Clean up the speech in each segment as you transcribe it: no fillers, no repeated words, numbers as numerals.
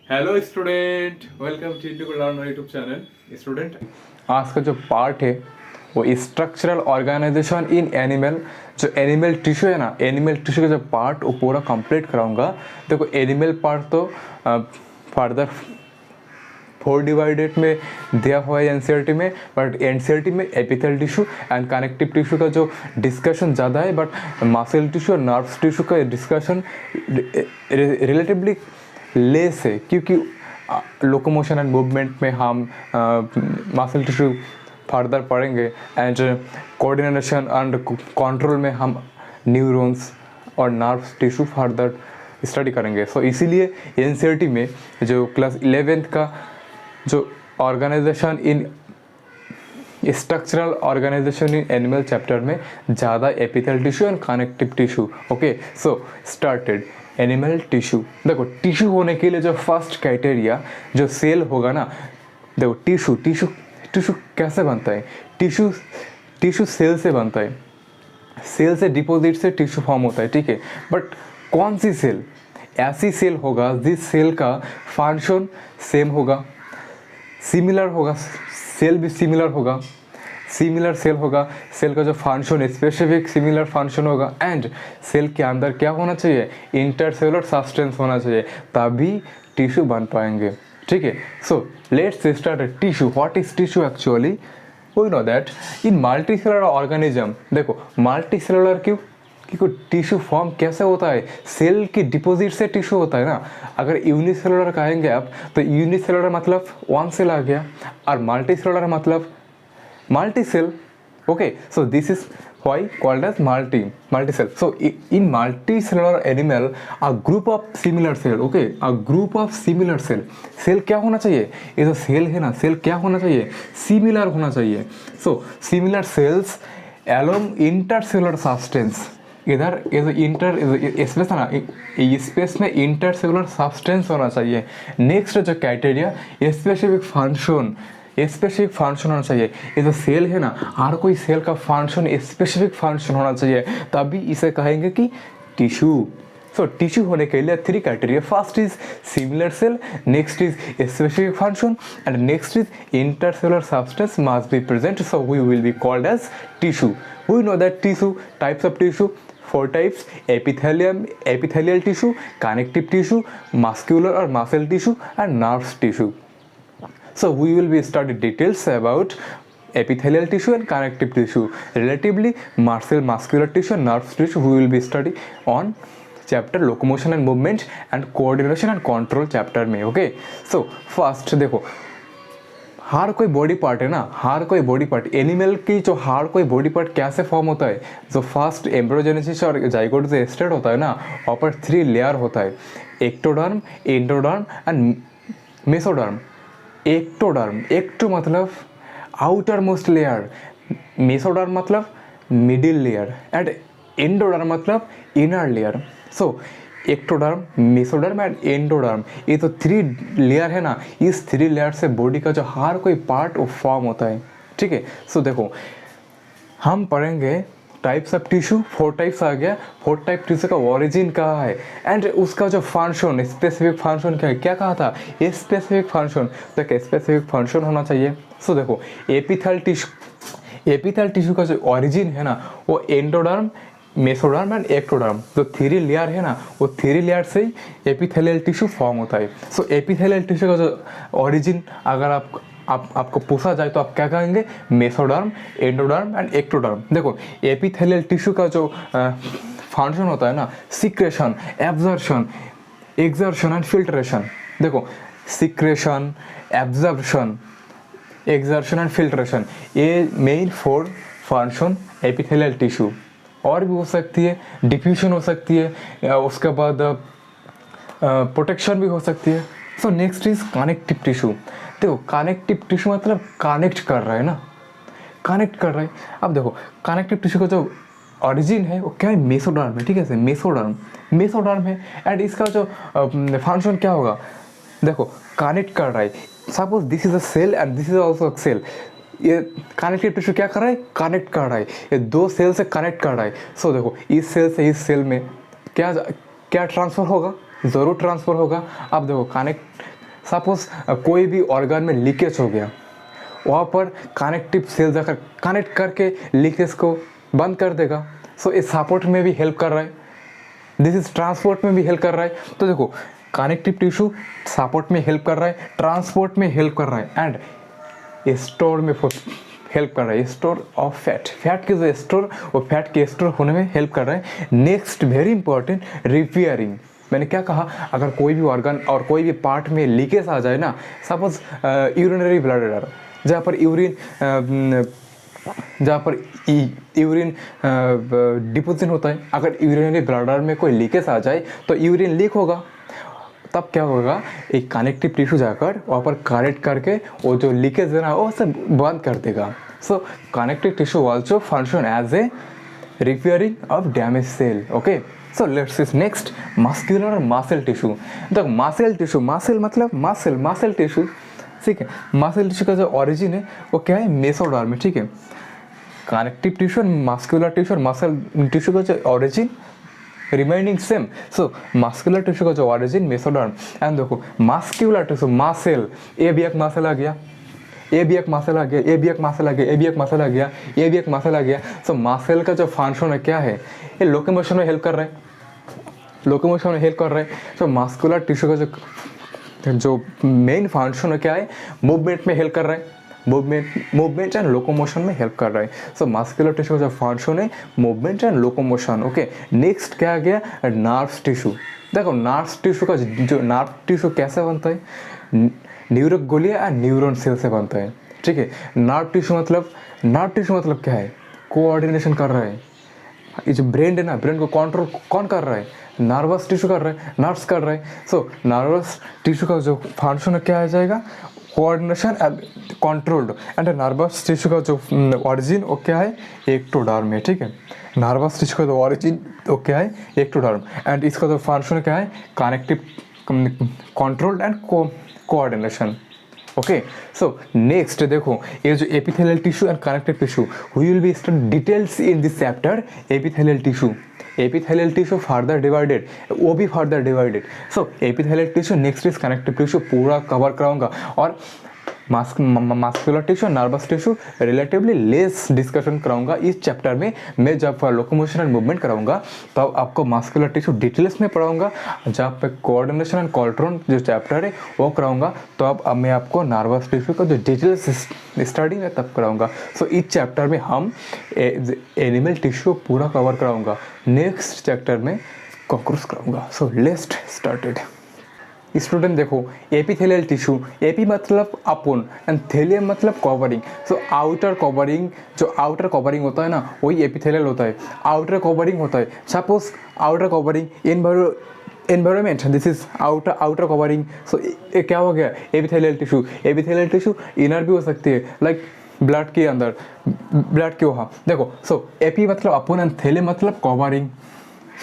Hello student, welcome two into learn YouTube channel. Student, आज का जो पार्ट है वो स्ट्रक्चरल ऑर्गेनाइजेशन इन एनिमल। जो एनिमल टिश्यू है ना, एनिमल टिश्यू का जो पार्ट वो पूरा कंप्लीट कराऊंगा। देखो एनिमल पार्ट तो फर्दर 4 डिवाइडेड में दिया हुआ है एनसीईआरटी में, बट एनसीईआरटी में एपिथेल टिश्यू एंड कनेक्टिव टिश्यू का जो डिस्कशन ज़्यादा है, बट मसल टिश्यू और नर्व्स टिश्यू का डिस्कशन रिलेटिवली लेस है, क्योंकि लोकोमोशन एंड मूवमेंट में हम मसल टिश्यू फर्दर पढ़ेंगे एंड कोऑर्डिनेशन एंड कंट्रोल में हम न्यूरॉन्स और नर्व्स टिश्यू फर्दर स्टडी करेंगे। सो इसीलिए एनसीईआरटी में जो क्लास 11th का जो organisation in structural organisation in animal chapter में ज़्यादा epithelial tissue and connective tissue. Okay, so started. Animal tissue, देखो टिश्यू होने के लिए जो फर्स्ट क्राइटेरिया जो सेल होगा ना, देखो टिश्यू टिश्यू टिश्यू कैसे बनता है? टिश्यू टिश्यू सेल से बनता है, सेल से डिपॉजिट से टिश्यू फॉर्म होता है, ठीक है। बट कौन सी सेल? ऐसी सेल होगा जिस सेल का फंक्शन सेम होगा, सिमिलर होगा, सेल भी सिमिलर होगा, सिमिलर सेल होगा, सेल का जो फंक्शन स्पेसिफिक सिमिलर फंक्शन होगा, एंड सेल के अंदर क्या होना चाहिए? इंटरसेलुलर सब्सटेंस होना चाहिए, तभी टिश्यू बन पाएंगे, ठीक है। So let's start tissue. What is tissue actually? We know that in multicellular organism, देखो मल्टीसेलुलर क्यों? क्योंकि टिश्यू फॉर्म कैसे होता है? सेल की डिपॉजिट से टिश्यू होता है ना। अगर यूनिसेलुलर कहेंगे आप तो यूनिसेलुलर मतलब वन सेल आ गया, और मल्टीसेलुलर मतलब multi cell. Okay, so this is why called as multi cell. So in multicellular animal, a group of similar cell, okay, a group of similar cell, cell क्या होना चाहिए? ये जो cell है ना, सेल क्या होना चाहिए? सिमिलर होना चाहिए। so similar cells along intercellular substance, इधर ये जो इंटर स्पेस है ना, स्पेस में इंटरसेलुलर सब्सटेंस होना चाहिए। नेक्स्ट जो criteria specific function, specific function होना चाहिए। ये जो सेल है ना, हर कोई सेल का फंक्शन स्पेसिफिक फंक्शन होना चाहिए, तभी इसे कहेंगे कि टिश्यू। सो टिश्यू होने के लिए 3 criteria. First is similar cell, next is specific function, and next is intercellular substance must be present, so we will be called as tissue. We know that tissue, types of tissue 4 types: epithelial tissue, connective tissue, muscular or muscle tissue, and nerve tissue. So we will be studying details about epithelial tissue and connective tissue. Relatively muscular tissue and nerve tissue we will be studying on chapter locomotion and movement and coordination and control chapter में। Okay, so first देखो, हर कोई body part है ना, हर कोई body part, animal की जो हर कोई body part कैसे फॉर्म होता है? जो फर्स्ट एम्ब्रियोजेनेसिस और जाइगोट से स्टेट होता है ना, वहाँ पर 3 लेयर होता है: ectoderm, endoderm and mesoderm. Ectoderm, ecto मतलब आउटर मोस्ट लेयर, मेसोडर्म मतलब मिडिल लेयर, एंड एंडोडर्म मतलब inner layer. So ectoderm, mesoderm and endoderm, ये तो 3 लेयर है ना, इस 3 लेयर से बॉडी का जो हर कोई पार्ट वो फॉर्म होता है, ठीक है। सो देखो हम पढ़ेंगे टाइप्स ऑफ टिश्यू, 4 टाइप्स आ गया। 4 टाइप टिश्यू का ओरिजिन कहाँ है एंड उसका जो फंक्शन, स्पेसिफिक फंक्शन क्या है? क्या कहा था? स्पेसिफिक फंक्शन, तो एक स्पेसिफिक फंक्शन होना चाहिए। सो देखो एपिथेल टिश्यू का जो ओरिजिन है ना, वो एंडोडर्म, मेसोडर्म एंड एक्टोडर्म, जो 3 लेयर है ना, वो 3 लेयर से ही एपिथेलियल टिश्यू फॉर्म होता है। सो एपिथेलियल टिश्यू का जो ओरिजिन अगर आपको पूछा जाए तो आप क्या कहेंगे? Mesoderm, endoderm and ectoderm. देखो एपिथेलियल टिश्यू का जो फंक्शन होता है ना, secretion, absorption, excretion and filtration. देखो secretion, absorption, excretion and filtration, ये मेन 4 फंक्शन एपिथेलियल टिश्यू। और भी हो सकती है, डिफ्यूजन हो सकती है, उसके बाद प्रोटेक्शन भी हो सकती है। सो नेक्स्ट इज कनेक्टिव टिश्यू। देखो कनेक्टिव टिश्यू मतलब कनेक्ट कर रहा है ना, कनेक्ट कर रहा है। अब देखो कनेक्टिव टिश्यू का जो ओरिजिन है वो क्या है? मेसोडर्म है, ठीक है, मेसोडर्म है, एंड इसका जो फंक्शन क्या होगा? देखो कनेक्ट कर रहा है। Suppose this is a cell and this is also a cell, ये कनेक्टिव टिश्यू क्या कर रहा है? कनेक्ट कर रहा है, ये 2 सेल से कनेक्ट कर रहा है। सो देखो इस सेल से इस सेल में क्या क्या ट्रांसफ़र होगा? ज़रूर ट्रांसफ़र होगा। अब देखो सपोज कोई भी ऑर्गन में लीकेज हो गया, वहाँ पर कनेक्टिव सेल जाकर कनेक्ट करके लीकेज को बंद कर देगा। सो ये सपोर्ट में भी हेल्प कर रहा है, दिस इज ट्रांसपोर्ट में भी हेल्प कर रहा है। तो देखो कनेक्टिव टिश्यू सपोर्ट में हेल्प कर रहा है, ट्रांसपोर्ट में हेल्प कर रहा है, एंड स्टोर में हेल्प कर रहा है, स्टोर ऑफ फैट, फैट के जो स्टोर वो फैट के स्टोर होने में हेल्प कर रहा है। Next very important, repairing. मैंने क्या कहा, अगर कोई भी ऑर्गन और कोई भी पार्ट में लीकेज आ जाए ना, सपोज यूरिनरी ब्लडर, जहाँ पर यूरिन डिपोजिशन होता है, अगर यूरिनरी ब्लडर में कोई लीकेज आ जाए तो यूरिन लीक होगा, तब क्या होगा, एक कनेक्टिव टिश्यू जाकर वहाँ पर करेक्ट करके वो जो लीकेज है ना वो सब बंद कर देगा। So connective tissue also function as a repairing of damage cell. Okay, so let's is next muscular और मसल टिश्यू। तो मसल टिश्यू, मसल मतलब मसल टिश्यू, ठीक है। मसल टिश्यू का जो ओरिजिन है वो क्या है, मेसोडर्म में, ठीक है। कनेक्टिव टिश्यू और मस्कुलर टिश्यू और मसल टिश्यू का जो ओरिजिन रिमाइनिंग सेम। सो मस्कुलर टिश्यू का जो ओरिजिन मेसोडर्म, एंड देखो मस्कुलर टिश्यू, मसल, ए भी एक मसल आ गया, ए भी एक मसल आ गया, ए भी एक मसल आ गया, ए भी एक मसल आ गया, ए भी एक मसल आ गया। सो मसल का जो फंक्शन है क्या है, ये लोकोमोशन में हेल्प कर रहा है, लोकोमोशन में हेल्प कर रहा है। सो मस्कुलर टिश्यू का जो मेन फंक्शन है क्या है, मूवमेंट में हेल्प कर रहा है, मूवमेंट एंड लोकोमोशन में हेल्प कर रहा है। सो मस्कुलर टिश्यू का जो फंक्शन है movement and locomotion. Okay, next क्या आ गया, नर्व टिश्यू। देखो नर्व टिश्यू का जो नर्व टिश्यू कैसे बनता है, न्यूरक गोलियां एंड न्यूरॉन सेल से बनता है, ठीक है। नर्व टिश्यू मतलब क्या है, कोऑर्डिनेशन कर रहा है। ये जो ब्रेन है ना, ब्रेन को कंट्रोल कौन कर रहा है, नर्वस टिश्यू कर रहा है, नर्व्स कर रहा है। सो नर्वस टिश्यू का जो फंक्शन है क्या आ जाएगा, coordination and controlled. And nervous tissue का जो ओरिजिन वो क्या है, एक्टोडर्म है, ठीक है। नर्वस टिश्यू का जो ओरिजिन वो क्या है, एक्टोडर्म, एंड इसका जो फंक्शन क्या है, connective, controlled and coordination. Okay, so next देखो, ये जो epithelial tissue and connective tissue, we will be study details in this chapter. Epithelial tissue further divided, वो भी further divided. So epithelial tissue, next is connective tissue, पूरा cover कराऊंगा। और muscular tissue, nervous tissue relatively less discussion कराऊंगा इस chapter में। मैं जब लोकोमोशन एंड मूवमेंट कराऊंगा तब आपको मस्कुलर टिश्यू डिटेल्स में पढ़ाऊंगा, जब पे कोऑर्डिनेशन एंड कंट्रोल जो चैप्टर है वो कराऊंगा, तो अब मैं आपको नर्वस टिश्यू का जो डिटेल्स स्टडी में तब कराऊंगा। सो इस चैप्टर में हम एनिमल टिश्यू पूरा कवर कराऊंगा, नेक्स्ट चैप्टर में कंक्लूड कराऊंगा। So let's started. स्टूडेंट देखो, एपिथेलियल टिश्यू, एपी मतलब अपन एंड थेलियम मतलब कवरिंग। सो आउटर कवरिंग, जो आउटर कवरिंग होता है ना वही एपिथेलियल होता है, आउटर कवरिंग होता है। Suppose outer covering environment, this is outer covering. So ये क्या हो गया, epithelial tissue. Epithelial tissue inner भी हो सकती है, लाइक ब्लड के अंदर, ब्लड के वहाँ देखो। सो एपी मतलब अपन एंड थेलियम मतलब कवरिंग।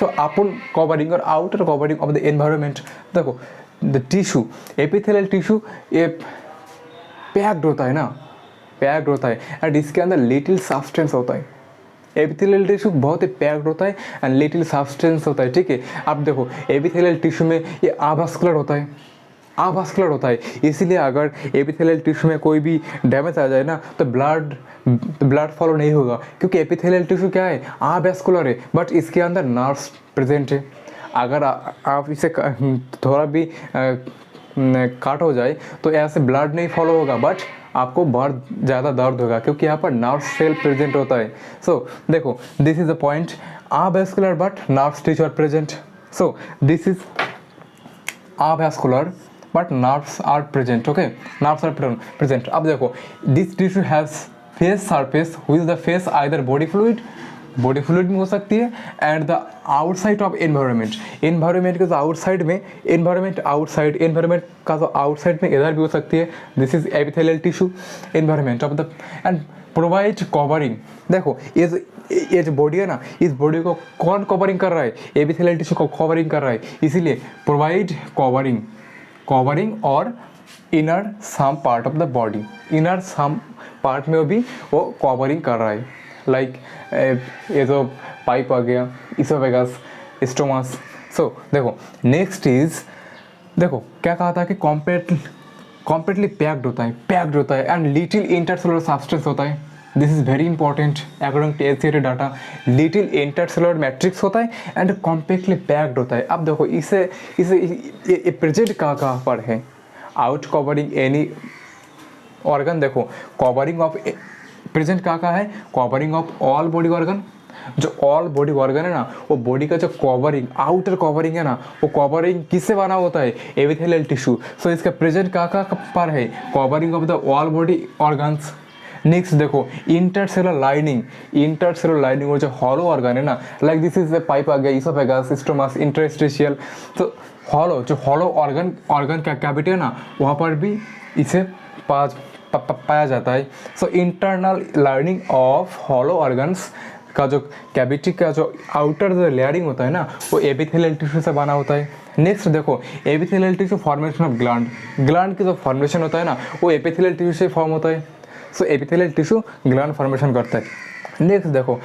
सो अपन कवरिंग और outer covering of the environment. देखो द टिश्यू, एपिथेलियल टिश्यू ये पैक्ड होता है ना, पैक्ड होता है, एंड इसके अंदर लिटिल सब्सटेंस होता है। एपिथेलियल टिश्यू बहुत ही पैक्ड होता है एंड लिटिल सब्सटेंस होता है, ठीक है। अब देखो एपिथेलियल टिश्यू में ये अवास्कुलर होता है, अवास्कुलर होता है, इसीलिए अगर एपिथेलियल टिश्यू में कोई भी डैमेज आ जाए ना तो ब्लड फॉलो नहीं होगा, क्योंकि एपिथेलियल टिश्यू क्या है, अवास्कुलर है, बट इसके अंदर नर्व्स प्रेजेंट है। अगर आप इसे थोड़ा भी काट हो जाए तो ऐसे ब्लड नहीं फॉलो होगा, बट आपको बहुत ज़्यादा दर्द होगा, क्योंकि यहाँ पर नर्व सेल प्रेजेंट होता है। सो देखो this is the point, avascular but nerve tissue are present. So this is avascular but nerves are present, okay, nerves are present। अब देखो this tissue has face surface which is the face either body fluid भी हो सकती है, and the outside of environment के जो outside में, environment का जो आउटसाइड में इधर भी हो सकती है। This is epithelial tissue, environment of the, and provide covering. देखो ये जो बॉडी है ना, इस बॉडी को कौन कवरिंग कर रहा है, एपिथेलियल टिश्यू को कवरिंग कर रहा है, इसीलिए प्रोवाइड कवरिंग और inner some part of the body, inner some part में भी वो कवरिंग कर रहा है, लाइक ये जो पाइप आ गया, इसोफेगस, स्टोमस। सो देखो नेक्स्ट इज देखो क्या कहा था कि कॉम्प्लीटली पैक्ड होता है एंड लिटिल इंटरसेलुलर सब्सटेंस होता है। This is very important according to HCT data. Little intercellular matrix होता है एंड कॉम्प्लीटली पैक्ड होता है। अब देखो इसे इसे ये प्रेजेंट कहाँ पर है, आउट कवरिंग एनी ऑर्गन। देखो कवरिंग ऑफ प्रेजेंट कहाँ है, covering of all body organ. जो ऑल बॉडी ऑर्गन है ना, वो बॉडी का जो कवरिंग आउटर कवरिंग है ना, वो कवरिंग किससे बना होता है, एपिथेलियल टिश्यू। सो इसका प्रेजेंट कहाँ पर है, covering of the all body organs. Next देखो इंटरसेलुलर लाइनिंग वो जो हॉलो ऑर्गन है ना, like this is the pipe आ गया, इसोफेगस, स्टोमस, इंटरस्टिशियल। तो जो हॉलो ऑर्गन का कैविटी है ना, वहाँ पर भी इसे पाया जाता है। So internal lining of hollow organs का जो कैविटी का जो आउटर जो लेयरिंग होता है ना, वो एपिथेलियल टिश्यू से बना होता है। नेक्स्ट देखो epithelial tissue formation of gland की जो फॉर्मेशन होता है ना, वो एपिथेलियल टिश्यू से फॉर्म होता है। सो एपिथेलियल टिश्यू ग्लैंड फॉर्मेशन करता है। नेक्स्ट देखो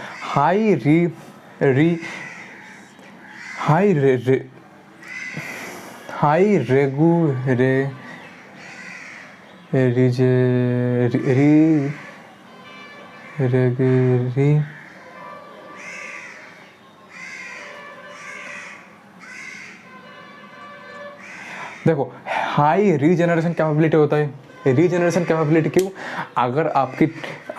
देखो हाई रीजनरेशन कैपेबिलिटी होता है। रीजनरेशन कैपेबिलिटी क्यों, अगर आपकी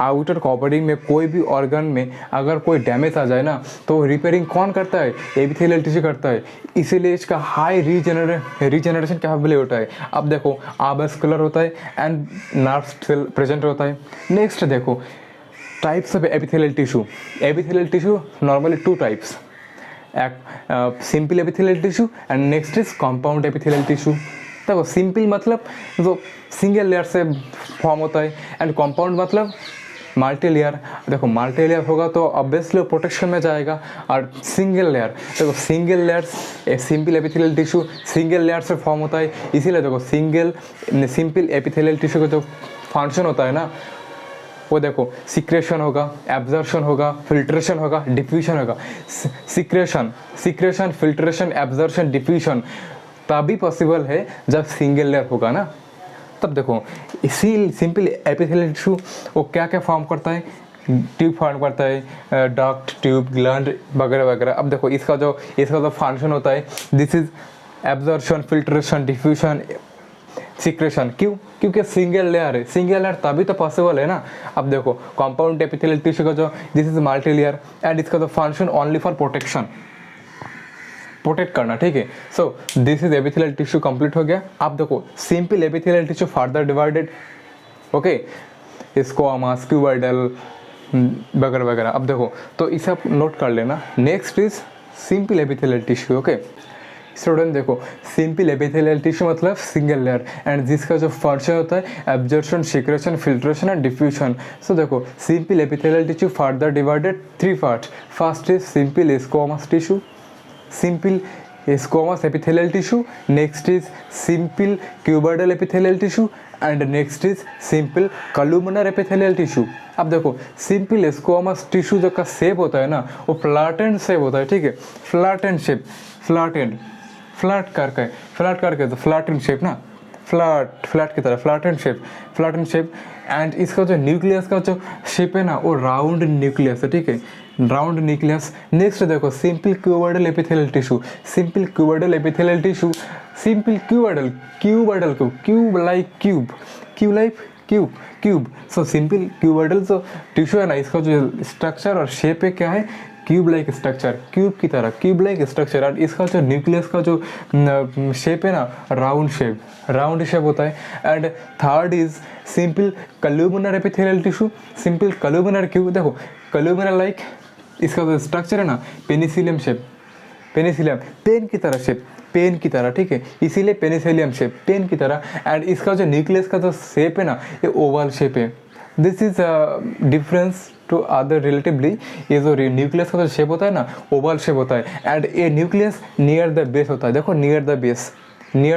आउटर कवरिंग में कोई भी ऑर्गन में अगर कोई डैमेज आ जाए ना, तो रिपेयरिंग कौन करता है, एपिथेलियल टिश्यू करता है। इसीलिए इसका हाई रीजनरेशन कैपेबिलिटी होता है। अब देखो आबस्कुलर होता है एंड नर्व सेल प्रेजेंट होता है। नेक्स्ट देखो types of epithelial tissue normally two types, simple epithelial tissue and next is compound epithelial tissue. देखो सिंपल मतलब जो सिंगल लेयर से फॉर्म होता है एंड कंपाउंड मतलब मल्टी लेयर। देखो मल्टी लेयर होगा तो ऑब्वियसली प्रोटेक्शन में जाएगा, और सिंगल लेयर देखो single layers simple epithelial tissue single layer से फॉर्म होता है। इसीलिए देखो सिंपल एपिथेलियल टिश्यू का जो फंक्शन होता है ना, वो देखो सिक्रेशन होगा, एब्जॉर्प्शन होगा, फिल्ट्रेशन होगा, डिफ्यूजन होगा। सिक्रेशन फिल्ट्रेशन एब्जॉर्प्शन डिफ्यूजन तभी पॉसिबल है जब सिंगल लेयर होगा ना। तब देखो इसी सिंपल एपिथेलियल टिश्यू वो क्या क्या फॉर्म करता है, ट्यूब फॉर्म करता है, डक्ट, ट्यूब, ग्लैंड वगैरह वगैरह। अब देखो इसका जो फंक्शन होता है, this is absorption, filtration, diffusion, secretion. क्योंकि सिंगल लेयर तभी तो पॉसिबल है ना। अब देखो कंपाउंड एपिथेलियल टिश्यू का जो this is multi layer and इसका जो फंक्शन ओनली फॉर प्रोटेक्ट करना, ठीक है। So this is epithelial tissue complete हो गया। अब देखो simple epithelial tissue further divided, okay, squamous, cuboidal वगैरह वगैरह। अब देखो तो इसे आप नोट कर लेना। Next is simple epithelial tissue, okay student. देखो सिंपल एपिथेलियल टिश्यू मतलब सिंगल लेयर एंड जिसका जो फंक्शन होता है absorption, secretion, filtration and diffusion. So देखो simple epithelial tissue further divided three part. First is simple squamous tissue, simple squamous epithelial tissue, next is simple cuboidal epithelial tissue and next is simple columnar epithelial tissue. अब देखो simple squamous tissue जो का shape होता है ना, वो flattened shape होता है, ठीक है, फ्लैटेंड शेप, फ्लैट करके तो फ्लैटेंड शेप ना, फ्लैट की तरह फ्लैटेंड शेप एंड इसका जो न्यूक्लियस का जो शेप है ना, वो राउंड न्यूक्लियस है, ठीक है, राउंड न्यूक्लियस। नेक्स्ट देखो simple cuboidal epithelial tissue, cube. So simple cuboidal जो टिश्यू है ना, इसका जो स्ट्रक्चर और शेप है क्या है, cube like structure, cube like structure. और इसका जो न्यूक्लियस का जो शेप है ना, राउंड शेप होता है। And third is simple columnar epithelial tissue, simple columnar क्यों, देखो कॉलुमनर लाइक इसका जो स्ट्रक्चर है ना, पेनिसिलियम पेन की तरह, ठीक है, इसीलिए पेनिसिलियम शेप, पेन की तरह। एंड इसका जो न्यूक्लियस का जो शेप है ना, ये ओवल शेप है। This is difference to other relatively. ये जो न्यूक्लियस का जो शेप होता है ना, ओवल शेप होता है एंड ये न्यूक्लियस नियर द बेस होता है। देखो नियर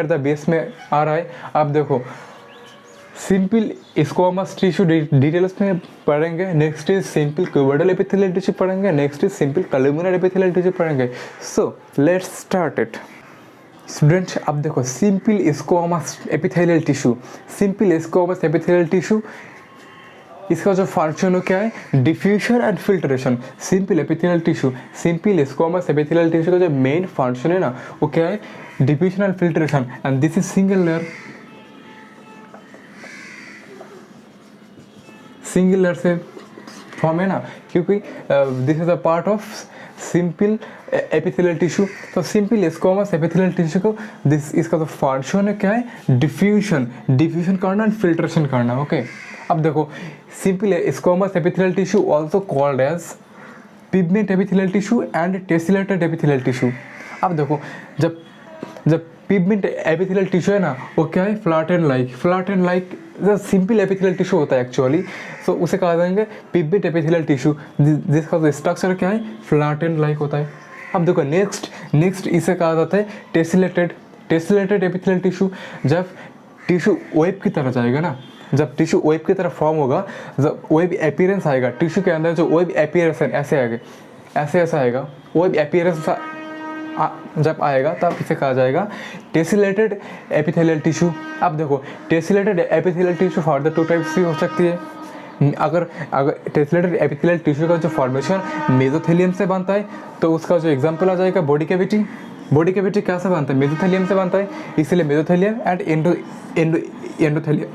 द बेस में आ रहा है। अब देखो सिंपल स्क्वामस टिश्यू डिटेल्स में पढ़ेंगे, next is simple cuboidal epithelial tissue पढ़ेंगे, next is simple columnar epithelial tissue पढ़ेंगे। So let's start it. Student अब देखो simple squamous epithelial tissue, simple squamous epithelial tissue इसका जो फंक्शन हो क्या है, diffusion and filtration. Simple epithelial tissue, simple squamous epithelial tissue का जो मेन फंक्शन है ना वो क्या है, diffusion and filtration. And this is single layer, single layer से फॉर्म है ना, क्योंकि this is a part of simple epithelial tissue. तो सिंपल स्क्वामस एपिथेलियल टिश्यू को दिस इसका जो फंक्शन है क्या है, डिफ्यूजन, डिफ्यूजन करना एंड फिल्ट्रेशन करना। ओके अब देखो simple squamous epithelial tissue also called as pigment epithelial tissue and tessellated epithelial tissue. अब देखो जब जब पिगमेंट एपिथेलियल टिश्यू है ना वो क्या है, flat and like simple epithelial tissue होता है एक्चुअली। सो उसे कहा जाएंगे पिगमेंट एपिथेलियल टिश्यू जिसका जो स्ट्रक्चर क्या है, फ्लैट एंड लाइक होता है। अब देखो नेक्स्ट इसे कहा जाता है टेसिलेटेड एपिथेलियल टिश्यू। जब टिश्यू वेब की तरह जाएगा ना, जब टिश्यू वेब की तरह फॉर्म होगा, जब वेब अपीयरेंस आएगा टिश्यू के अंदर, जो वेब अपीयरेंस ऐसे आएगा वेब अपीयरेंस जब आएगा तब इसे कहा जाएगा टेसिलेटेड एपिथेलियल टिश्यू। अब देखो tessellated epithelial tissue for the two types भी हो सकती है। अगर टेसिलेटेड एपिथेलियल टिश्यू का जो फॉर्मेशन मेसोथेलियम से बनता है तो उसका जो एग्जांपल आ जाएगा बॉडी कैविटी। बॉडी कैविटी कैसे बनता है, मेसोथेलियम से बनता है, इसलिए मेसोथेलियम एंड एंडोथेलियम।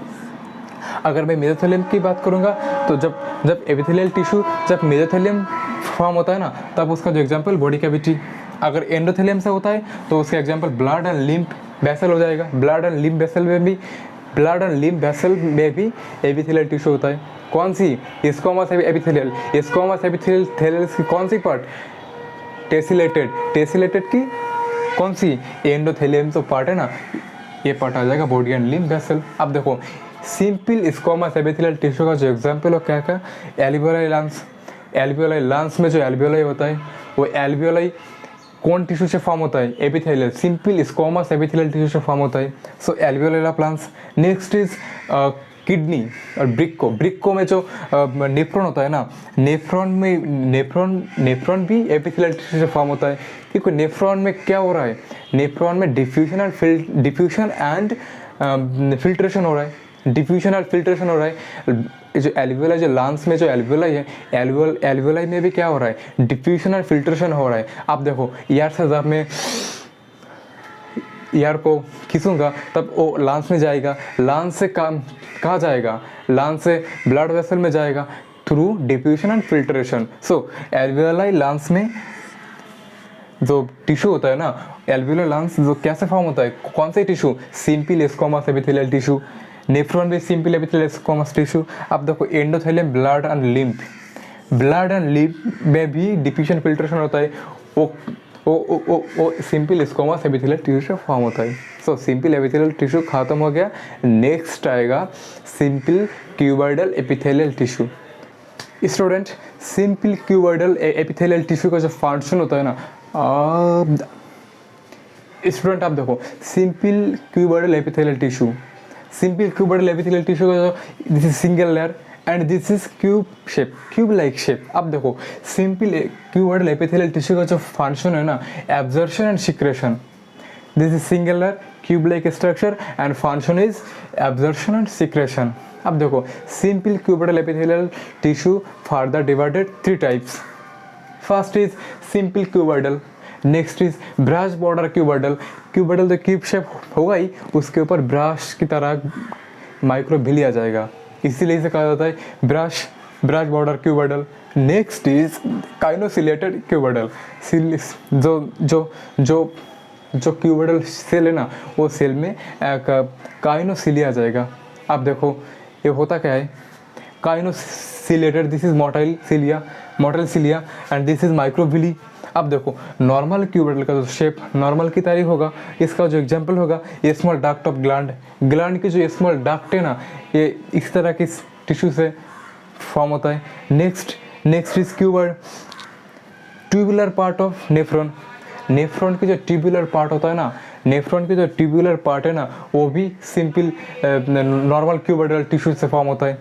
अगर मैं मेसोथेलियम की बात करूँगा तो जब एपिथेलियल टिश्यू जब मेसोथेलियम फॉर्म होता है ना तब उसका जो एग्जांपल बॉडी कैविटी। अगर एंडोथेलियम से होता है तो उसका example blood and lymph vessel हो जाएगा। ब्लड एंड लिम्फ वेसल में भी एपिथेलियल टिश्यू होता है। कौन सी, स्क्वामस एपिथेलियल। स्क्वामस एपिथेलियल की कौन सी पार्ट, टेसिलेटेड की कौन सी, एंडोथेलियम जो पार्ट है ना ये पार्ट आ जाएगा बॉडी एंड लिम्फ वेसल। अब देखो सिंपल स्क्वामस एपिथेलियल टिश्यू का जो एग्जांपल हो क्या क्या, एल्वियोलाई लांस में जो एल्वियोलाई होता है वो एल्वियोलाई कौन टिश्यू से फॉर्म होता है, epithelial, simple squamous epithelial tissue से फॉर्म होता है। So alveoli plants. Next is kidney और ब्रिक्को में जो नेफ्रॉन होता है ना, नेफ्रॉन भी एपिथेलियल टिश्यू से फॉर्म होता है। क्योंकि नेफ्रॉन में क्या हो रहा है, नेफ्रॉन में डिफ्यूजन एंड फिल्ट्रेशन हो रहा है, जो एल्वियोलाई, जो लांस में जो एल्वियोलाई है, एल्वियोलाई में भी क्या हो रहा है, डिफ्यूजन और फिल्ट्रेशन हो रहा है। आप देखो यार से जब मैं ईयर को खींचूंगा तब वो लांस में जाएगा, लांस से कहाँ जाएगा, लांस से ब्लड वेसल में जाएगा through diffusion and filtration. So alveoli lance में जो टिश्यू होता है ना, एल्वियोलाई लांस जो कैसे फॉर्म होता है, कौन से tissue, simple squamous epithelial tissue. Nephron भी सिंपल एपिथेलियल स्क्वामस टिश्यू। अब देखो एंडोथेलियम, ब्लड एंड लिम्फ में भी डिफ्यूजन फिल्ट्रेशन होता है, वो सिंपल स्क्वामस एपिथेलियल टिश्यू से फॉर्म होता है। सो सिंपल एपिथेलियल टिश्यू खत्म हो गया। नेक्स्ट आएगा simple cuboidal epithelial tissue. Student simple cuboidal epithelial tissue का जो फंक्शन होता है ना, स्टूडेंट आप देखो सिंपल क्यूबॉइडल एपिथेलियल टिश्यू का जो this is single layer and this is cube like shape. अब देखो सिंपल क्यूबॉइडल एपिथेलियल टिश्यू का जो फंक्शन है ना, absorption and secretion. This is single layer cube like structure and function is absorption and secretion. अब देखो simple cuboidal epithelial tissue further divided 3 types. First is simple cuboidal, next is brush border cuboidal जो cube shape होगा ही उसके ऊपर brush की तरह microvilli आ जाएगा, इसीलिए इसे कहा जाता है brush border cuboidal. Next is kinociliated cuboidal, जो क्यूबॉइडल सेल है ना वो सेल में काइनोसिलिया आ जाएगा। अब देखो ये होता क्या है, kinociliated, this is motile cilia and this is microvilli. अब देखो नॉर्मल क्यूबॉइडल का जो शेप नॉर्मल की तरह होगा, इसका जो एग्जांपल होगा ये स्मॉल डक्ट ऑफ ग्लैंड की जो स्मॉल डक्ट है ना ये इस तरह की टिश्यू से फॉर्म होता है। Next is cuboid tubular part of nephron की जो ट्यूबुलर पार्ट होता है ना, वो भी सिंपल नॉर्मल क्यूबॉइडल टिश्यू से फॉर्म होता है।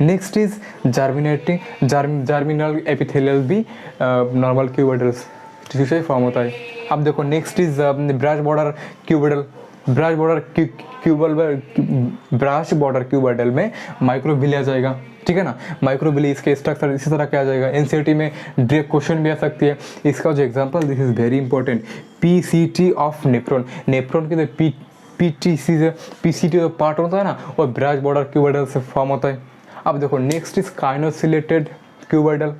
नेक्स्ट इज जर्मिनल एपिथेलियल भी नॉर्मल क्यूबॉइडल टिश्यू से फॉर्म होता है। अब देखो next is branch border cuboidal. Branch border cuboidal में माइक्रोविली आ जाएगा, ठीक है ना। माइक्रोविली इसके स्ट्रक्चर इसी तरह क्या आ जाएगा, एनसीईआरटी में डायरेक्ट क्वेश्चन भी आ सकती है। इसका जो example, this is very important, PCT of nephron. Nephron के पीसीटी जो पार्ट होता है ना, वो ब्रांच बॉर्डर क्यूबिडल से फॉर्म होता है। अब देखो नेक्स्ट इज काइनोसिलेटेड क्यूबिडल।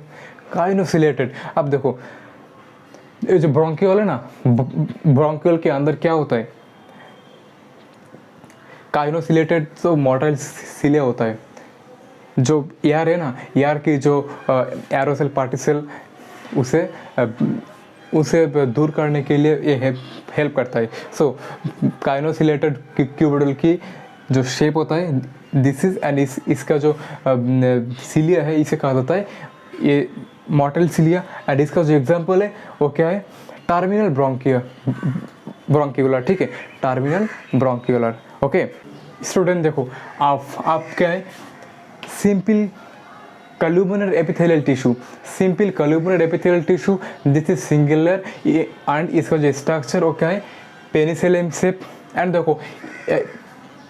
काइनोसिलेटेड, अब देखो ये जो ब्रोंकियोल है ना, ब्रोंकियोल के अंदर क्या होता है, काइनोसिलेटेड तो मोटाइल सिलिया होता है। जो एयर है ना, एयर की जो एरोसेल पार्टिकल उसे दूर करने के लिए ये हेल्प करता है। सो काइनोसिलेटेड क्यूबिडल की जो शेप होता है, दिस इज एंड इसका जो सिलिया है इसे कहा जाता है ये मोटाइल सिलिया। एंड इसका जो एग्जांपल है वो क्या है, टर्मिनल ब्रोंकिकुलर, ठीक है, टर्मिनल ब्रोंकिकुलर। ओके स्टूडेंट, देखो आप क्या है, simple columnar epithelial tissue, simple columnar epithelial tissue, this is singular and इसका जो स्ट्रक्चर वो क्या है, पेनिसिलियम शेप। एंड देखो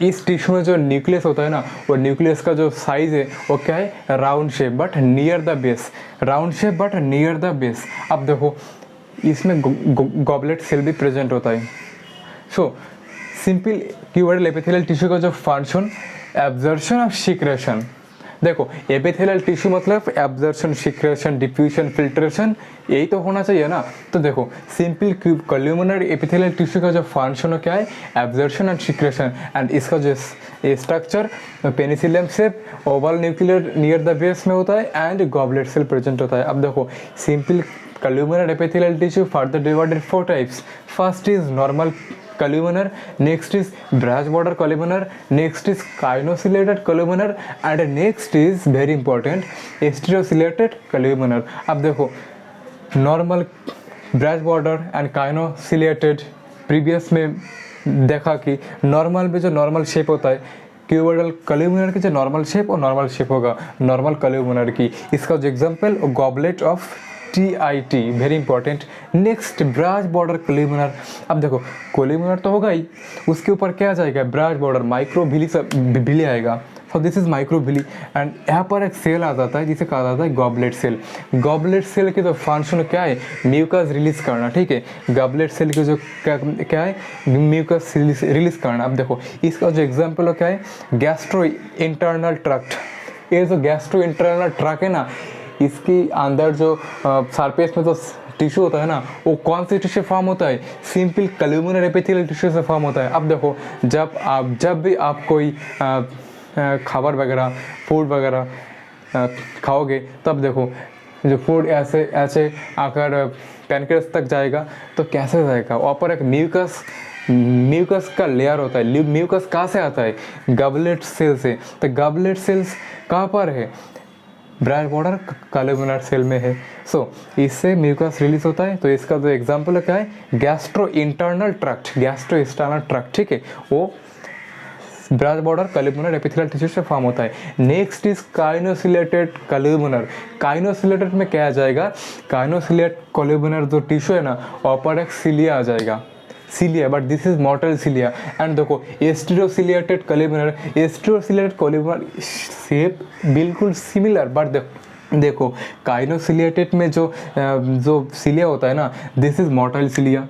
इस टिश्यू में जो न्यूक्लियस होता है ना, वो न्यूक्लियस का जो साइज है वो क्या है, round shape but near the base, round shape but near the base. अब देखो इसमें गॉबलेट सेल भी प्रेजेंट होता है। So simple cuboidal epithelial tissue का जो फंक्शन, एब्जॉर्प्शन ऑफ सीक्रेशन। देखो एपिथेलियल टिश्यू मतलब एब्जॉर्प्शन, सीक्रेशन, डिफ्यूजन, फिल्ट्रेशन, यही तो होना चाहिए ना। तो देखो सिंपल कॉलुमिनर एपिथेलियल टिश्यू का जो फंक्शन है क्या है, एब्जॉर्प्शन एंड सीक्रेशन। एंड इसका जो structure Penicillium shape, Oval nuclear near the base में होता है एंड गॉबलेट सेल प्रेजेंट होता है। अब देखो simple columnar epithelial tissue further divided 4 types. First is normal columnar, next is branch border columnar, next is cainosilated columnar and next is very important stereocilated columnar। अब देखो normal, branch border and kinociliated, previous में देखा कि normal में जो normal shape होता है, cuboidal columnar की जो नॉर्मल शेप और नॉर्मल शेप होगा नॉर्मल कॉलुमिनर की। इसका जो example goblet of TIT, very important. Next branch border columnar. अब देखो कॉलुमिनर तो होगा ही, उसके ऊपर क्या आ जाएगा, ब्रांच बॉर्डर माइक्रोविली आएगा। सो दिस इज माइक्रोविली एंड यहाँ पर एक सेल आ जाता है जिसे कहा जाता है गॉबलेट सेल। गॉबलेट सेल की तो फंक्शन क्या है, म्यूकस रिलीज करना, ठीक है। गॉबलेट सेल की जो क्या है, म्यूकस रिलीज करना। अब देखो इसका जो एग्जाम्पल क्या है, गैस्ट्रो इंटरनल ट्रैक्ट। ये जो गैस्ट्रो इंटरनल ट्रैक्ट है ना, इसकी अंदर जो सरफेस में जो टिश्यू होता है ना, वो कौन से टिश्यू फॉर्म होता है, सिंपल कॉलुमिनर एपिथेलियल टिश्यू से फॉर्म होता है। अब देखो जब भी आप कोई खाबर वगैरह, फूड वगैरह खाओगे, तब देखो जो फूड ऐसे आकर पैनक्रियास तक जाएगा तो कैसे जाएगा, वहाँ पर एक म्यूकस का लेयर होता है। म्यूकस कहाँ से आता है, गॉबलेट सेल से। तो गॉबलेट सेल्स कहाँ पर है, ब्रांच बॉर्डर कॉलुमिनर सेल में है। सो इससे म्यूकस रिलीज होता है। तो इसका जो एग्जांपल है क्या है, गैस्ट्रो इंटरनल ट्रैक्ट, ठीक है, वो ब्रांच बॉर्डर कॉलुमिनर एपिथेलियल टिश्यू से फॉर्म होता है। Next is काइनोसिलेटेड कॉलुमिनर। काइनोसिलेटेड में क्या आ जाएगा, काइनोसिलेट कॉलुमिनर जो टिश्यू है ना, वहाँ पर एक सिलिया आ जाएगा, cilia, but this is motile cilia. And देखो स्टेरोसिलेटेड कॉलुमिनर शेप बिल्कुल सिमिलर, बट देखो काइनोसिलेटेड में जो सिलिया होता है ना, this is motile cilia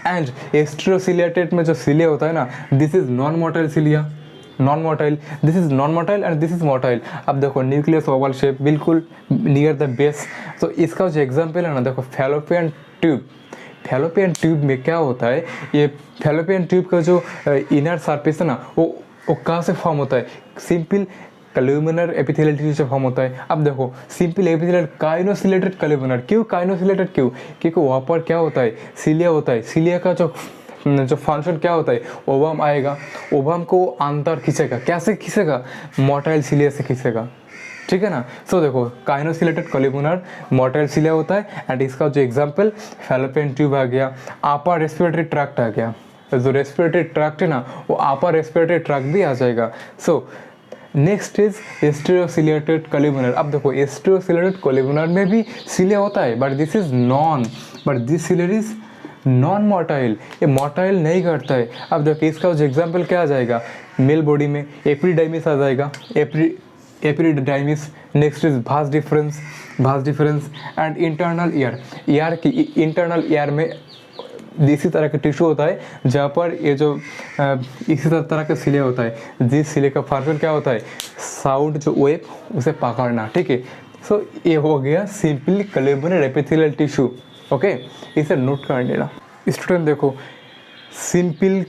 and stereociliated में जो सिलिया होता है ना, this is non motile cilia, this is non motile and this is motile. अब देखो न्यूक्लियस ओवल शेप बिल्कुल नियर द बेस। तो इसका जो एग्जांपल है ना, देखो फैलोपियन ट्यूब में क्या होता है, ये फैलोपियन ट्यूब का जो इनर सरफेस है ना, वो कहाँ से फॉर्म होता है, सिंपल कॉलुमिनर एपिथेलियल टिश्यू से फॉर्म होता है। अब देखो सिंपल एपिथेलियल काइनोसिलेटेड कॉलुमिनर, क्यों काइनोसिलेटेड, क्योंकि वहाँ पर क्या होता है, सिलिया होता है। सिलिया का जो फंक्शन क्या होता है, ओवम आएगा, ओवम को अंदर खींचेगा, कैसे खींचेगा, मोटाइल सिलिया से खींचेगा, ठीक है ना। सो देखो काइनोसिलेटेड कॉलुमिनर मोटाइल सिलिया होता है एंड इसका जो एग्जांपल फैलोपियन ट्यूब आ गया, अपर रेस्पिरेटरी ट्रैक्ट आ गया। तो जो रेस्पिरेटरी ट्रैक्ट है ना, वो अपर रेस्पिरेटरी ट्रैक्ट भी आ जाएगा। So next is stereociliated columnar. अब देखो एस्ट्रोसिलेटेड कोल्यूमिनर में भी सिले होता है, but this is but this cilia is non motile, ये मोटाइल नहीं करता है। अब देखो इसका एग्जाम्पल क्या आ जाएगा, मेल बॉडी में एप्रीडाइमिस आ जाएगा, epididymis. Next is vas deferens and internal ear की इंटरनल ईयर में इसी तरह का टिश्यू होता है जहाँ पर ये जो इसी तरह का सिले होता है। जिस सिले का फंक्शन क्या होता है, साउंड जो वेव उसे पकड़ना, ठीक है। सो ये हो गया simply columnar epithelial tissue. Okay, इसे नोट कर लेना स्टूडेंट। देखो simple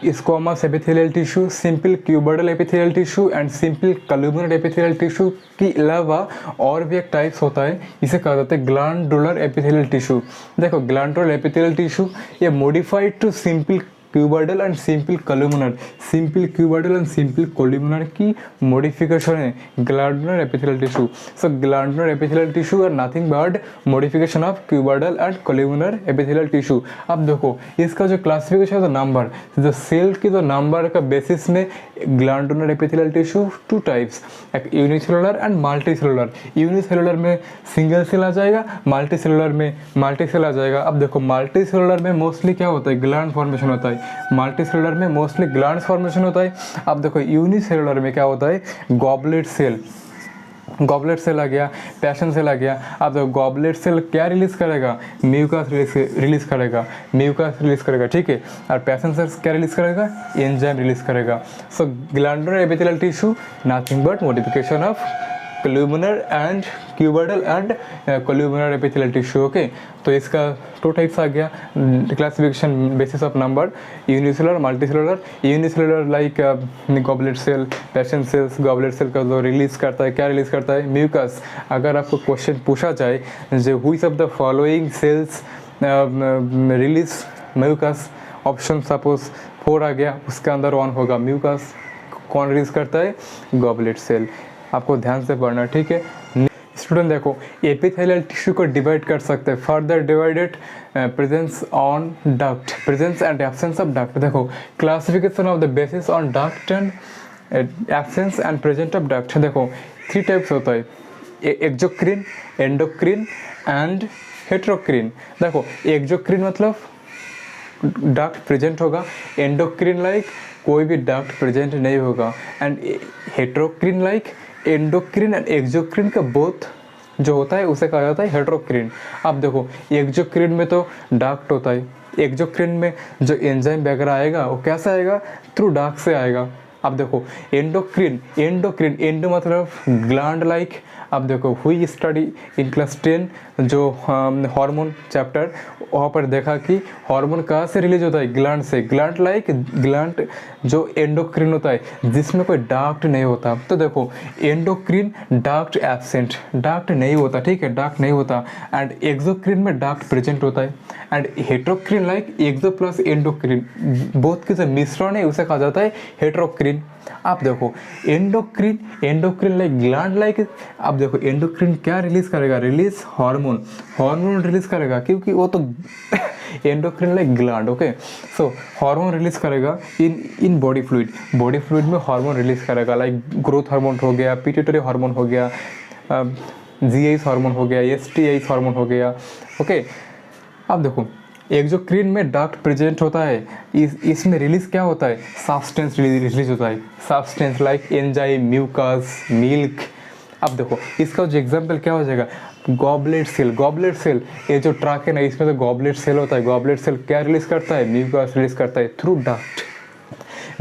squamous epithelial tissue, simple cuboidal epithelial tissue and simple columnar epithelial tissue के अलावा और भी एक टाइप्स होता है, इसे कहा जाता है ग्लैंडुलर एपिथेलियल टिश्यू। देखो ग्लैंडुलर एपिथेलियल टिश्यू ये modified to simple cuboidal and simple columnar, simple cuboidal and simple columnar की मॉडिफिकेशन है glandular epithelial tissue. So glandular epithelial tissue are nothing but modification of cuboidal and columnar epithelial tissue. अब देखो इसका जो classification है, number, जो cell की जो नंबर का बेसिस में glandular epithelial tissue two types, एक यूनिसेलुलर एंड मल्टीसेलुलर। यूनिसेलुलर में सिंगल सेल आ जाएगा, मल्टीसेलुलर में मल्टी सेल आ जाएगा। अब देखो मल्टीसेलुलर में मोस्टली क्या होता है, ग्लैंड फॉर्मेशन होता है। मल्टीसेलुलर में मोस्टली ग्लैंड फॉर्मेशन होता है। अब देखो यूनिसेलुलर में क्या होता है, गॉबलेट सेल आ गया, पैशन सेल आ गया। अब देखो गॉबलेट सेल क्या रिलीज करेगा, म्यूकस रिलीज करेगा, ठीक है। और पैशन सेल क्या रिलीज करेगा, एंजाइम रिलीज करेगा। So glandular epithelial tissue nothing but modification of columnar and cuboidal and columnar epithelial tissue. Okay, तो इसका टू टाइप्स आ गया classification basis of number, unicellular multicellular. Unicellular like goblet cell, पैशन cells. Goblet cell का जो release करता है, क्या रिलीज करता है, म्यूकस। अगर आपको क्वेश्चन पूछा जाए जो which of the following cells release mucus, option suppose 4 आ गया, उसके अंदर 1 होगा म्यूकस। कौन रिलीज करता है, गॉबलेट सेल। आपको ध्यान से पढ़ना, ठीक है स्टूडेंट। देखो एपिथेलियल टिश्यू को डिवाइड कर सकते हैं, further divided presence on duct, presence and absence of duct. देखो classification of the basis on duct and absence and present of duct. देखो 3 टाइप्स होता है, एक्सोक्रिन, एंडोक्रिन एंड हेटेरोक्रिन। देखो एक्सोक्रिन मतलब डक्ट प्रेजेंट होगा, एंडोक्रिन लाइक कोई भी डक्ट प्रेजेंट नहीं होगा, and heterocrine like endocrine and एक्सोक्रिन का बोथ जो होता है उसे कहा जाता है हेटेरोक्रिन। अब देखो एक्सोक्रिन में तो डक्ट होता है, एक्सोक्रिन में जो एंजाइम वगैरह आएगा वो कैसे आएगा, थ्रू डक्ट से आएगा। अब देखो एंडोक्रिन, एंडो मतलब ग्लैंड लाइक। अब देखो हुई स्टडी इन क्लास 10 जो हार्मोन चैप्टर, वहाँ पर देखा कि हार्मोन कहाँ से रिलीज होता है, ग्लैंड से। ग्लैंड लाइक ग्लैंड जो एंडोक्रिन होता है जिसमें कोई डक्ट नहीं होता। तो देखो एंडोक्रिन डक्ट एब्सेंट, डक्ट नहीं होता, ठीक है, डक्ट नहीं होता। एंड एक्सोक्रिन में डक्ट प्रेजेंट होता है। And heterocrine like exo plus endocrine, both के जो मिश्रण है उसे कहा जाता है हेटेरोक्रिन। आप देखो एंडोक्रिन लाइक ग्लैंड लाइक। अब देखो एंडोक्रिन क्या रिलीज करेगा, रिलीज हार्मोन रिलीज करेगा, क्योंकि वो तो एंडोक्रिन लाइक ग्लैंड। ओके, सो हार्मोन रिलीज करेगा इन बॉडी फ्लूइड में हार्मोन रिलीज करेगा, लाइक ग्रोथ हार्मोन हो गया, पिट्यूटरी हार्मोन हो गया, जीएस हार्मोन हो गया, एसटीएस हार्मोन हो गया। ओके, अब देखो एक्सोक्रिन में डक्ट प्रेजेंट होता है, इसमें रिलीज क्या होता है, सब्सटेंस रिलीज होता है, substance like enzyme, mucus, milk. अब देखो इसका जो एग्जांपल क्या हो जाएगा, गॉबलेट सेल ये जो ट्रैक है ना, इसमें तो गॉबलेट सेल होता है। गॉबलेट सेल क्या रिलीज करता है, म्यूकस रिलीज करता है थ्रू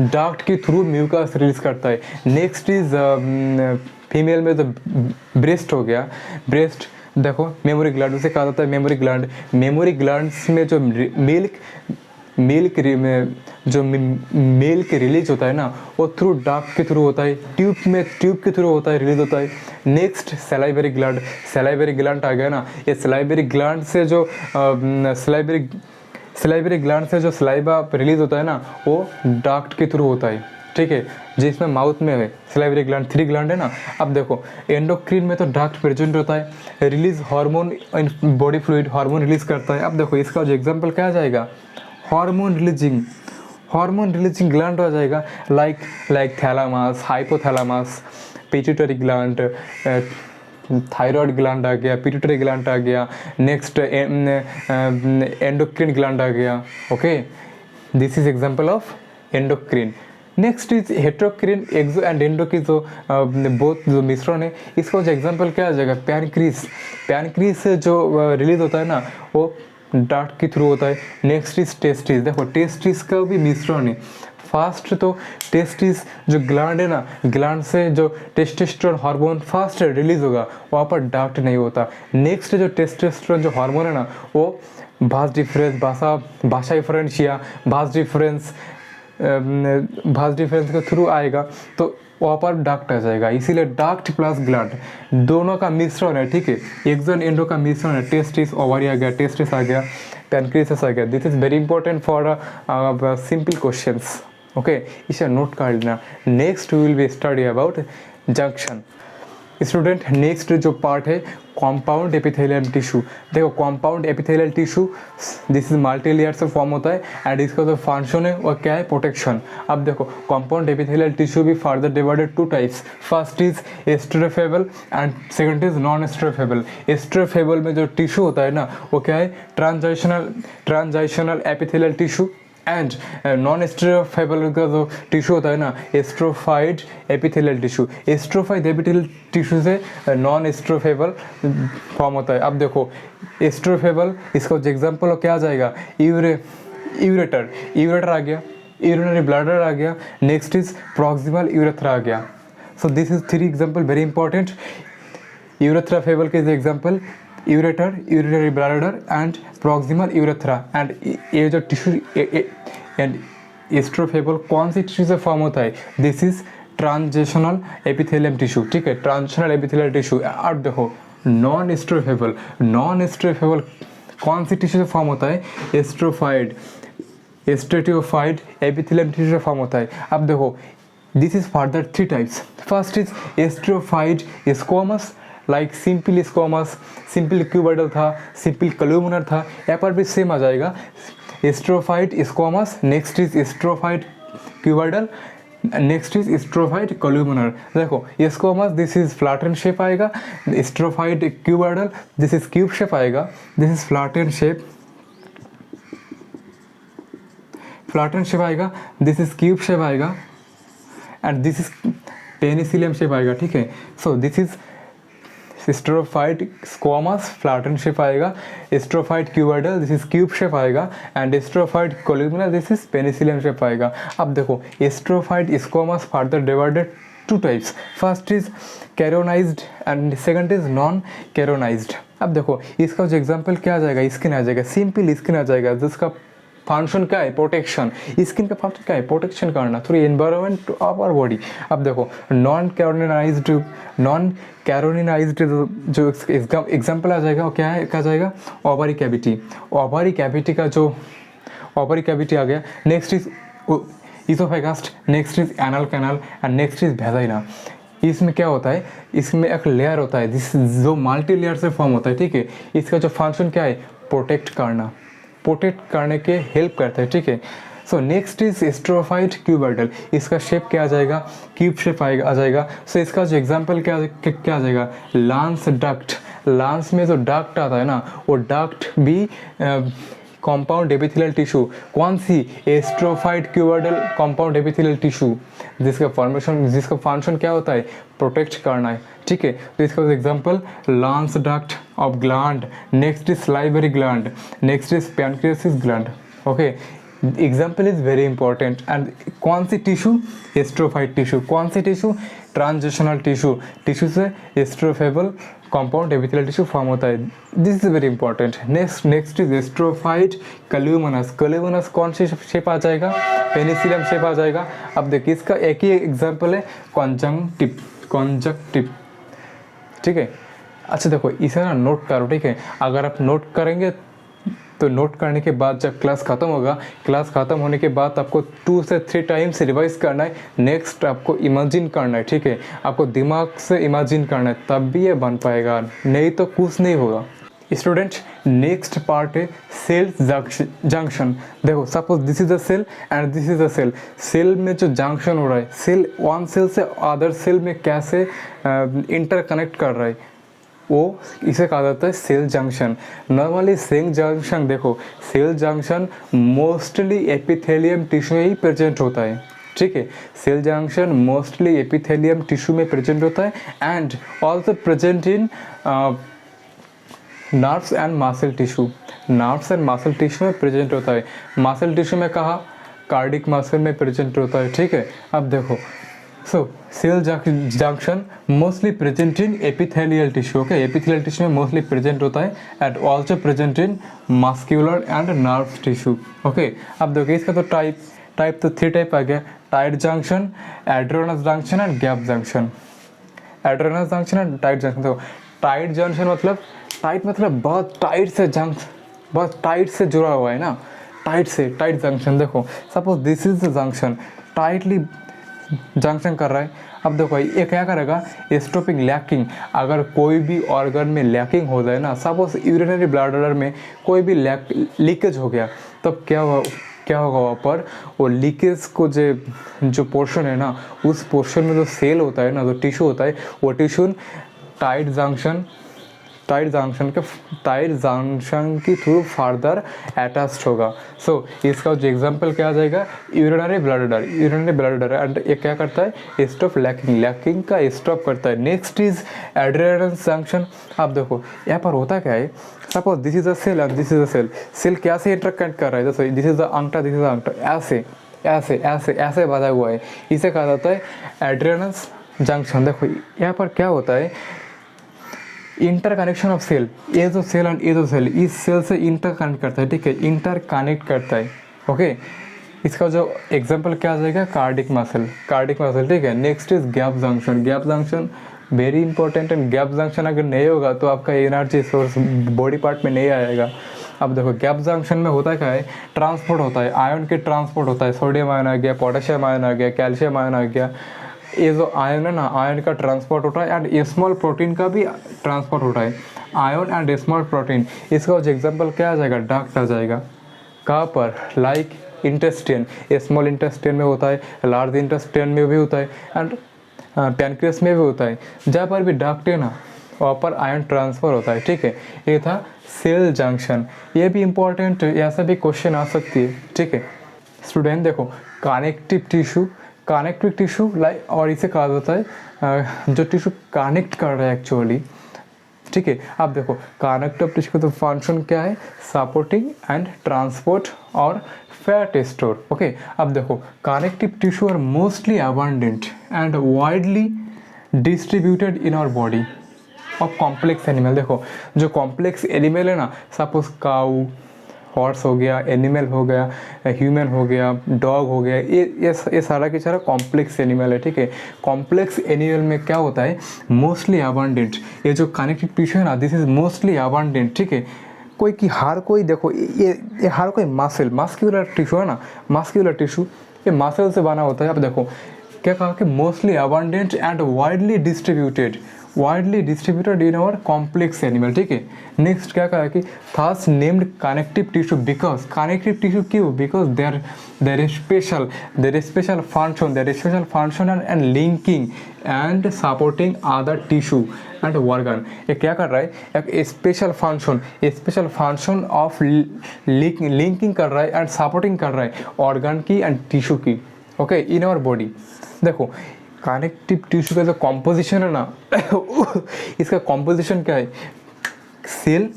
डक्ट के थ्रू म्यूकस रिलीज करता है। नेक्स्ट इज फीमेल में तो ब्रेस्ट हो गया, ब्रेस्ट देखो मेमोरी ग्लैंड उसे कहा जाता है मेमोरी ग्लैंड्स में जो मिल्क रिलीज होता है ना, वो थ्रू डक्ट के थ्रू होता है, ट्यूब के थ्रू होता है, रिलीज होता है। नेक्स्ट सलाइवरी ग्लैंड आ गया ना, ये सलाइवरी ग्लैंड से जो सलाइवरी ग्लैंड से जो सलाइवा रिलीज होता है ना, वो डक्ट के थ्रू होता है, ठीक है, जिसमें माउथ में है सलाइवरी ग्लैंड, 3 ग्लैंड है ना। अब देखो एंडोक्रिन में तो डक्ट प्रेजेंट होता है, release hormone in body fluid, hormone release करता है। अब देखो इसका जो एग्जांपल क्या आ जाएगा, हार्मोन हार्मोन रिलीजिंग ग्लैंड आ जाएगा, like thalamus, hypothalamus, pituitary gland, thyroid gland आ गया, पिट्यूटरी ग्लैंड आ गया, नेक्स्ट एंडोक्रिन ग्लैंड आ गया। Okay, this is example of endocrine. Next is heterocrine, exo and endo की जो बोथ जो मिश्रण है, इसका जो एग्जांपल क्या आ जाएगा, पैनक्रीज। पैनक्रीज से जो रिलीज होता है ना वो डार्ट के थ्रू होता है। नेक्स्ट इज टेस्टिस, देखो टेस्टिस का भी मिश्रण है। फास्ट तो टेस्टिस जो ग्लैंड है ना, ग्लैंड से जो टेस्टोस्टेरोन हार्मोन फास्ट रिलीज होगा, वहाँ पर डार्ट नहीं होता। नेक्स्ट जो टेस्टोस्टेरोन जो हार्मोन है ना, वो भास डिफरेंस, भाषा डिफरेंशिया, भास डिफरेंस के थ्रू आएगा तो वहाँ पर डाक्ट आ जाएगा। इसीलिए डाक्ट प्लस ग्लैंड दोनों का मिश्रण है, ठीक है, एक्सो एंड एंडो का मिश्रण है। टेस्टिस, ओवरी आ गया, टेस्टिस आ गया, पैनक्रियास आ गया। This is very important for simple questions. Okay, इसे नोट कर लेना। Next will be study about junction. Student, next जो पार्ट है कॉम्पाउंड एपिथेलियल टिश्यू। देखो compound epithelial tissue this is multi layer से फॉर्म होता है एंड इसका जो फंक्शन है वो क्या है, प्रोटेक्शन। अब देखो कॉम्पाउंड एपिथेलियल टिश्यू भी further divided two types. First is stretchable and second is non stretchable. Stretchable में जो टिश्यू होता है ना वो क्या है, transitional epithelial tissue and non stretchable का जो टिश्यू होता है ना, stratified epithelial tissue. Stratified epithelial tissue से नॉन एस्ट्रोफेबल फॉर्म होता है। अब देखो एस्ट्रोफेबल, इसका जो एग्जांपल हो क्या आ जाएगा, यूरेटर आ गया, यूरिनरी ब्लैडर आ गया, नेक्स्ट इज प्रॉक्सिमल यूरेथ्रा आ गया। So this is 3 example very important. Urethra फेबल के example ureter, urinary bladder and proximal urethra. And ये जो टिश्यू एंड एस्ट्रोफेबल कौन सी टिश्यू से फॉर्म होता है, this is transitional epithelium tissue, ठीक है, ट्रांजिशनल एपिथेलियल टिश्यू। अब देखो नॉन एस्ट्रोफेबल कौन सी टिश्यू से फॉर्म होता है, एस्ट्रेटियोफाइड एपिथेलियम टिश्यू से फॉर्म होता है। अब देखो this is further 3 types. First is stratified squamous, like simple squamous, simple cuboidal था, सिंपल कल्यूमिनर था, यहाँ पर भी सेम आ जाएगा, stratified squamous. Next is stratified cuboidal, next is stratified columnar. देखो squamous this is flatten shape आएगा, stratified cuboidal this is cube shape आएगा, दिस इज फ्लैटेन शेप आएगा, दिस इज क्यूब शेप आएगा and this is penicillium shape आएगा, ठीक है। So this is stratified squamous, flatten shape आएगा, stratified cuboidal this is cube shape आएगा and stratified columnar this is penicillium shape आएगा। अब देखो stratified squamous further divided 2 types. First is keratinized and second is non keratinized. अब देखो इसका जो example क्या आ जाएगा, स्किन आ जाएगा, सिंपल स्किन आ जाएगा, जिसका फंक्शन क्या है, प्रोटेक्शन। स्किन का फंक्शन क्या है, प्रोटेक्शन करना through environment of our body. अब देखो नॉन कैरोनिनाइज्ड जो एग्जांपल आ जाएगा वो क्या है, क्या जाएगा, ओवरी कैविटी का जो ओवरी कैविटी आ गया। Next is oesophagus, next is anal canal and next is vagina. इसमें क्या होता है, इसमें एक लेयर होता है जिस जो मल्टी लेयर से फॉर्म होता है, ठीक है। इसका जो फंक्शन क्या है, प्रोटेक्ट करने के हेल्प करता है, ठीक है। सो नेक्स्ट इज एस्ट्रोफाइड क्यूबॉइडल, इसका शेप क्या आ जाएगा, क्यूब शेप आ जाएगा। सो इसका जो एग्जांपल क्या आ जाएगा, लांस डक्ट। लांस में जो डक्ट आता है ना वो डक्ट भी कॉम्पाउंड एपिथेलियल टिश्यू, कौन सी, एस्ट्रोफाइड क्यूबॉइडल कॉम्पाउंड एपिथेलियल टिश्यू, जिसका फंक्शन क्या होता है, प्रोटेक्ट करना है, ठीक है। तो इसका example lens duct of gland, next is salivary gland, next is pancreas gland. Okay, example is very important. And कौन सी टिश्यू, एस्ट्रोफाइड टिश्यू, कौन सी टिश्यू, ट्रांजिशनल टिश्यू से stretchable compound epithelial tissue form होता है। This is very important. Next is stratified columnar कौन सी shape आ जाएगा, पेनिसिलियम शेप आ जाएगा। अब देखिए इसका एक ही एग्जाम्पल है कॉन्जक्टिव, ठीक है। अच्छा देखो इसे ना नोट करो, ठीक है। अगर आप नोट करेंगे तो नोट करने के बाद जब क्लास ख़त्म होगा, क्लास ख़त्म होने के बाद आपको 2 से 3 टाइम्स रिवाइज करना है। नेक्स्ट आपको इमेजिन करना है, ठीक है। आपको दिमाग से इमेजिन करना है, तब भी ये बन पाएगा, नहीं तो कुछ नहीं होगा। स्टूडेंट नेक्स्ट पार्ट है सेल जंक्शन। देखो suppose this is a cell and this is a cell, cell में जो जंक्शन हो रहा है, सेल वन सेल से अदर सेल में कैसे इंटरकनेक्ट कर रहा है, वो इसे कहा जाता है cell junction. Normally cell junction, देखो cell junction mostly epithelium tissue में ही प्रेजेंट होता है, ठीक है। Cell junction mostly epithelium tissue में प्रेजेंट होता है and also present in nerves and muscle tissue, nerves and muscle tissue में प्रेजेंट होता है। मसल टिश्यू में कहा, कार्डिक मसल में प्रेजेंट होता है, ठीक है। अब देखो so cell junction mostly present in epithelial tissue, okay, epithelial tissue में मोस्टली प्रेजेंट होता है and also present in muscular and nerve tissue, okay. अब देखो इसका तो टाइप तो 3 टाइप आ गया, tight junction, adherens junction and gap junction. Adherens junction and tight junction. देखो टाइट जंक्शन मतलब, टाइट मतलब बहुत टाइट से जुड़ा हुआ है ना, टाइट जंक्शन। देखो suppose this is the junction, tightly junction कर रहा है। अब देखो ये क्या करेगा, स्टॉपिंग लैकिंग, अगर कोई भी ऑर्गन में लैकिंग हो जाए ना, सपोज यूरिनरी ब्लैडर में कोई भी लीकेज हो गया, तब क्या होगा वहाँ पर, वो लीकेज को जो पोर्शन है ना, उस पोर्शन में जो सेल होता है ना, जो टिश्यू होता है, वो टिश्यू टाइट जंक्शन की थ्रू फर्दर अटैच्ड होगा। सो इसका जो एग्जांपल क्या आ जाएगा, यूरिनरी ब्लैडर एंड ये क्या करता है, स्टॉप लैकिंग का स्टॉप करता है। Next is adherens junction. अब देखो यहाँ पर होता क्या है, suppose this is a cell and this is a cell कैसे इंटरकनेक्ट कर रहा है, जैसे दिस इज द अंगूठा, दिस इज द अंगूठा, ऐसे बांधा हुआ है, इसे कहा जाता है एड्रेनस जंक्शन। देखो यहाँ पर क्या होता है, इंटरकनेक्शन ऑफ सेल, ये जो सेल एंड ये जो सेल इस सेल से इंटरकनेक्ट करता है, ठीक है, इंटरकनेक्ट करता है, ओके। इसका जो एग्जांपल क्या आ जाएगा, कार्डिक मसल, ठीक है। Next is gap junction very important. And gap junction अगर नहीं होगा तो आपका एनर्जी सोर्स बॉडी पार्ट में नहीं आएगा। अब देखो गैप जंक्शन में होता क्या है, ट्रांसपोर्ट होता है, आयन के ट्रांसपोर्ट होता है, सोडियम आयन आ गया, पोटेशियम आयन आ गया, कैल्शियम आयन आ गया, ये जो आयन है ना, आयन का ट्रांसपोर्ट होता है एंड स्मॉल प्रोटीन का भी ट्रांसपोर्ट होता है, आयन एंड स्मॉल प्रोटीन। इसका जो एग्जांपल क्या आ जाएगा, डक्ट आ जाएगा। कहाँ पर, लाइक इंटेस्टाइन, स्मॉल इंटेस्टाइन में होता है, लार्ज इंटेस्टाइन में भी होता है एंड पैनक्रियास में भी होता है। जहाँ पर भी डक्ट है ना, वहाँ पर आयन ट्रांसफ़र होता है, ठीक है। ये था सेल जंक्शन, ये भी इम्पोर्टेंट, ऐसा भी क्वेश्चन आ सकती है, ठीक है। स्टूडेंट देखो कनेक्टिव टिश्यू लाइक, और इसे कहा जाता है जो टिश्यू कनेक्ट कर रहा है एक्चुअली, ठीक है। अब देखो कनेक्टिव टिश्यू का तो फंक्शन क्या है, सपोर्टिंग एंड ट्रांसपोर्ट और फैट स्टोर, ओके। अब देखो connective tissue are mostly abundant and widely distributed in our body of complex animal. देखो जो कॉम्प्लेक्स एनिमल है ना, सपोज काऊ, हॉर्स हो गया, एनिमल हो गया, ह्यूमन हो गया, डॉग हो गया, ये सारा की सारा कॉम्प्लेक्स एनिमल है, ठीक है। कॉम्प्लेक्स एनिमल में क्या होता है, मोस्टली अबंडेंट, ये जो कनेक्टिव टिश्यू है ना, दिस इज मोस्टली अबंडेंट, ठीक है। हर कोई देखो ये हर कोई मस्क्यूलर टिश्यू है ना, मस्क्यूलर टिश्यू ये मसल से बना होता है। अब देखो क्या कहा कि mostly abundant and widely distributed in our complex animal, ठीक है। नेक्स्ट क्या कहा कि thus named connective tissue, because connective tissue क्यों, because there is special function and linking and supporting other tissue and organ. ये क्या कर रहा है, एक स्पेशल फंक्शन ऑफ लिंकिंग कर रहा है एंड सपोर्टिंग कर रहा है ऑर्गन की एंड टिश्यू की, ओके, इन आवर बॉडी। देखो कनेक्टिव टिश्यू का जो कॉम्पोजिशन है ना इसका कॉम्पोजिशन क्या है, cell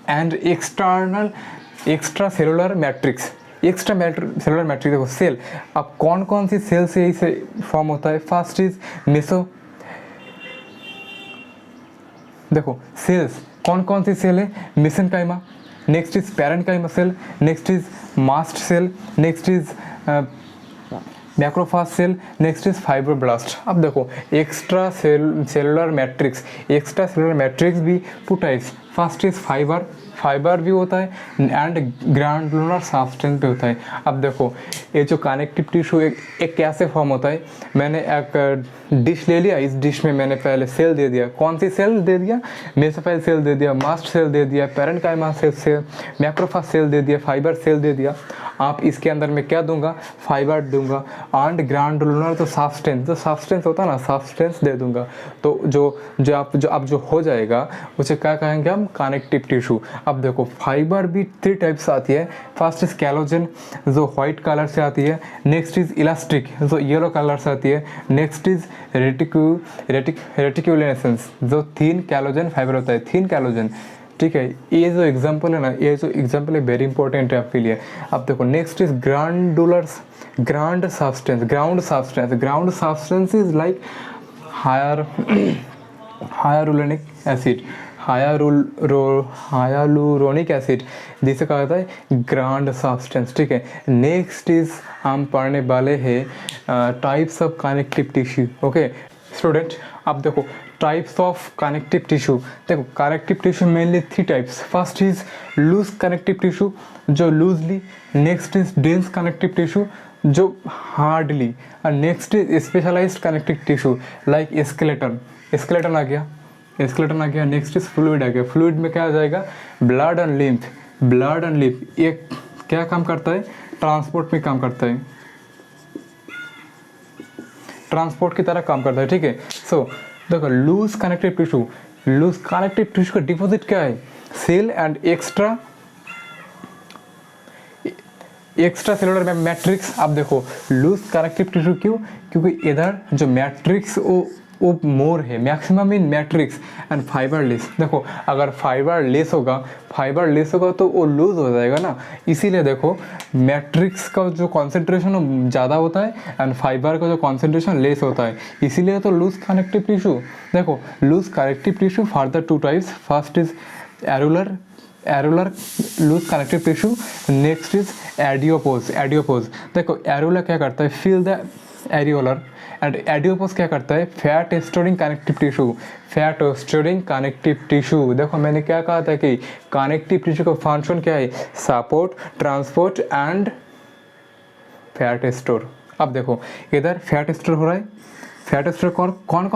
and extra cellular matrix. देखो सेल, अब कौन सी सेल से इसे फॉर्म होता है, फर्स्ट इज देखो सेल्स कौन सी सेल है, mesenchyma, next is parenchyma cell, next is mast cell, next is macrophage cell, next is fibroblast. अब देखो एक्स्ट्रा सेलुलर मैट्रिक्स भी two types, first is fibre भी होता है एंड ग्रानुलर सब्सटेंस भी होता है। अब देखो ये जो कनेक्टिव टिश्यू एक कैसे फॉर्म होता है, मैंने एक डिश ले लिया, इस डिश में मैंने पहले सेल दे दिया, कौन सी सेल दे दिया, मेसोफाइल सेल दे दिया, मास्ट सेल दे दिया, पैरेन्काइमा सेल, मैक्रोफाज सेल दे दिया, फाइबर सेल दे दिया। आप इसके अंदर में क्या दूंगा, फाइबर दूंगा एंड ग्रानुलर तो सब्सटेंस होता है ना, सब्सटेंस दे दूंगा। तो जो हो जाएगा उसे क्या कहेंगे हम, कनेक्टिव टिश्यू। अब देखो फाइबर भी 3 टाइप्स आती है। फर्स्ट इज कैलोजन जो व्हाइट कलर से आती है, नेक्स्ट इज इलास्टिक जो येलो कलर से आती है, नेक्स्ट इज रेटिकुलेसेंस जो थिन कैलोजन फाइबर होता है, थिन कैलोजन। ठीक है, ये जो एग्जांपल है ना, ये जो एग्जांपल है वेरी इंपॉर्टेंट है आपके लिए। अब देखो next is ground substance is like hyaluronic acid, hyaluronic acid जिसे कहा जाता है ग्रांड सब्सटेंस। ठीक है, नेक्स्ट इज हम पढ़ने वाले हैं types of connective tissue. Okay student, अब देखो टाइप्स ऑफ कनेक्टिव टिश्यू। देखो connective tissue mainly 3 types. First is loose connective tissue जो loosely, next is dense connective tissue जो हार्डली, और next is specialised connective tissue like skeleton आ गया, next is fluid आ गया। Fluid में क्या आ जाएगा, ब्लड एंड लिम्फ। ये क्या काम करता है, ट्रांसपोर्ट में काम करता है, ट्रांसपोर्ट की तरह काम करता है। ठीक है, सो देखो लूज कनेक्टिव टिश्यू का डिपॉजिट क्या है, cell and extra cellular matrix. अब देखो लूज कनेक्टिव टिश्यू क्यों, क्योंकि इधर जो मैट्रिक्स वो मोर है, maximum in matrix and fibre less. देखो अगर फाइबर लेस होगा तो वो लूज हो जाएगा ना, इसीलिए देखो मैट्रिक्स का जो कॉन्सेंट्रेशन ज़्यादा होता है एंड फाइबर का जो कॉन्सेंट्रेशन लेस होता है, इसीलिए तो लूज कनेक्टिव टिश्यू। देखो loose connective tissue further 2 types. First is areolar loose connective tissue, next is adipose. देखो एरुलर क्या करता है, feel the areolar, and adipose क्या करता है, फैट स्टोरिंग कनेक्टिव टिश्यू। देखो मैंने क्या कहा था कि कनेक्टिव टिश्यू का फंक्शन क्या है, support, transport and fat store. अब देखो इधर फैट स्टोर हो रहा है, फैट स्टोर कौन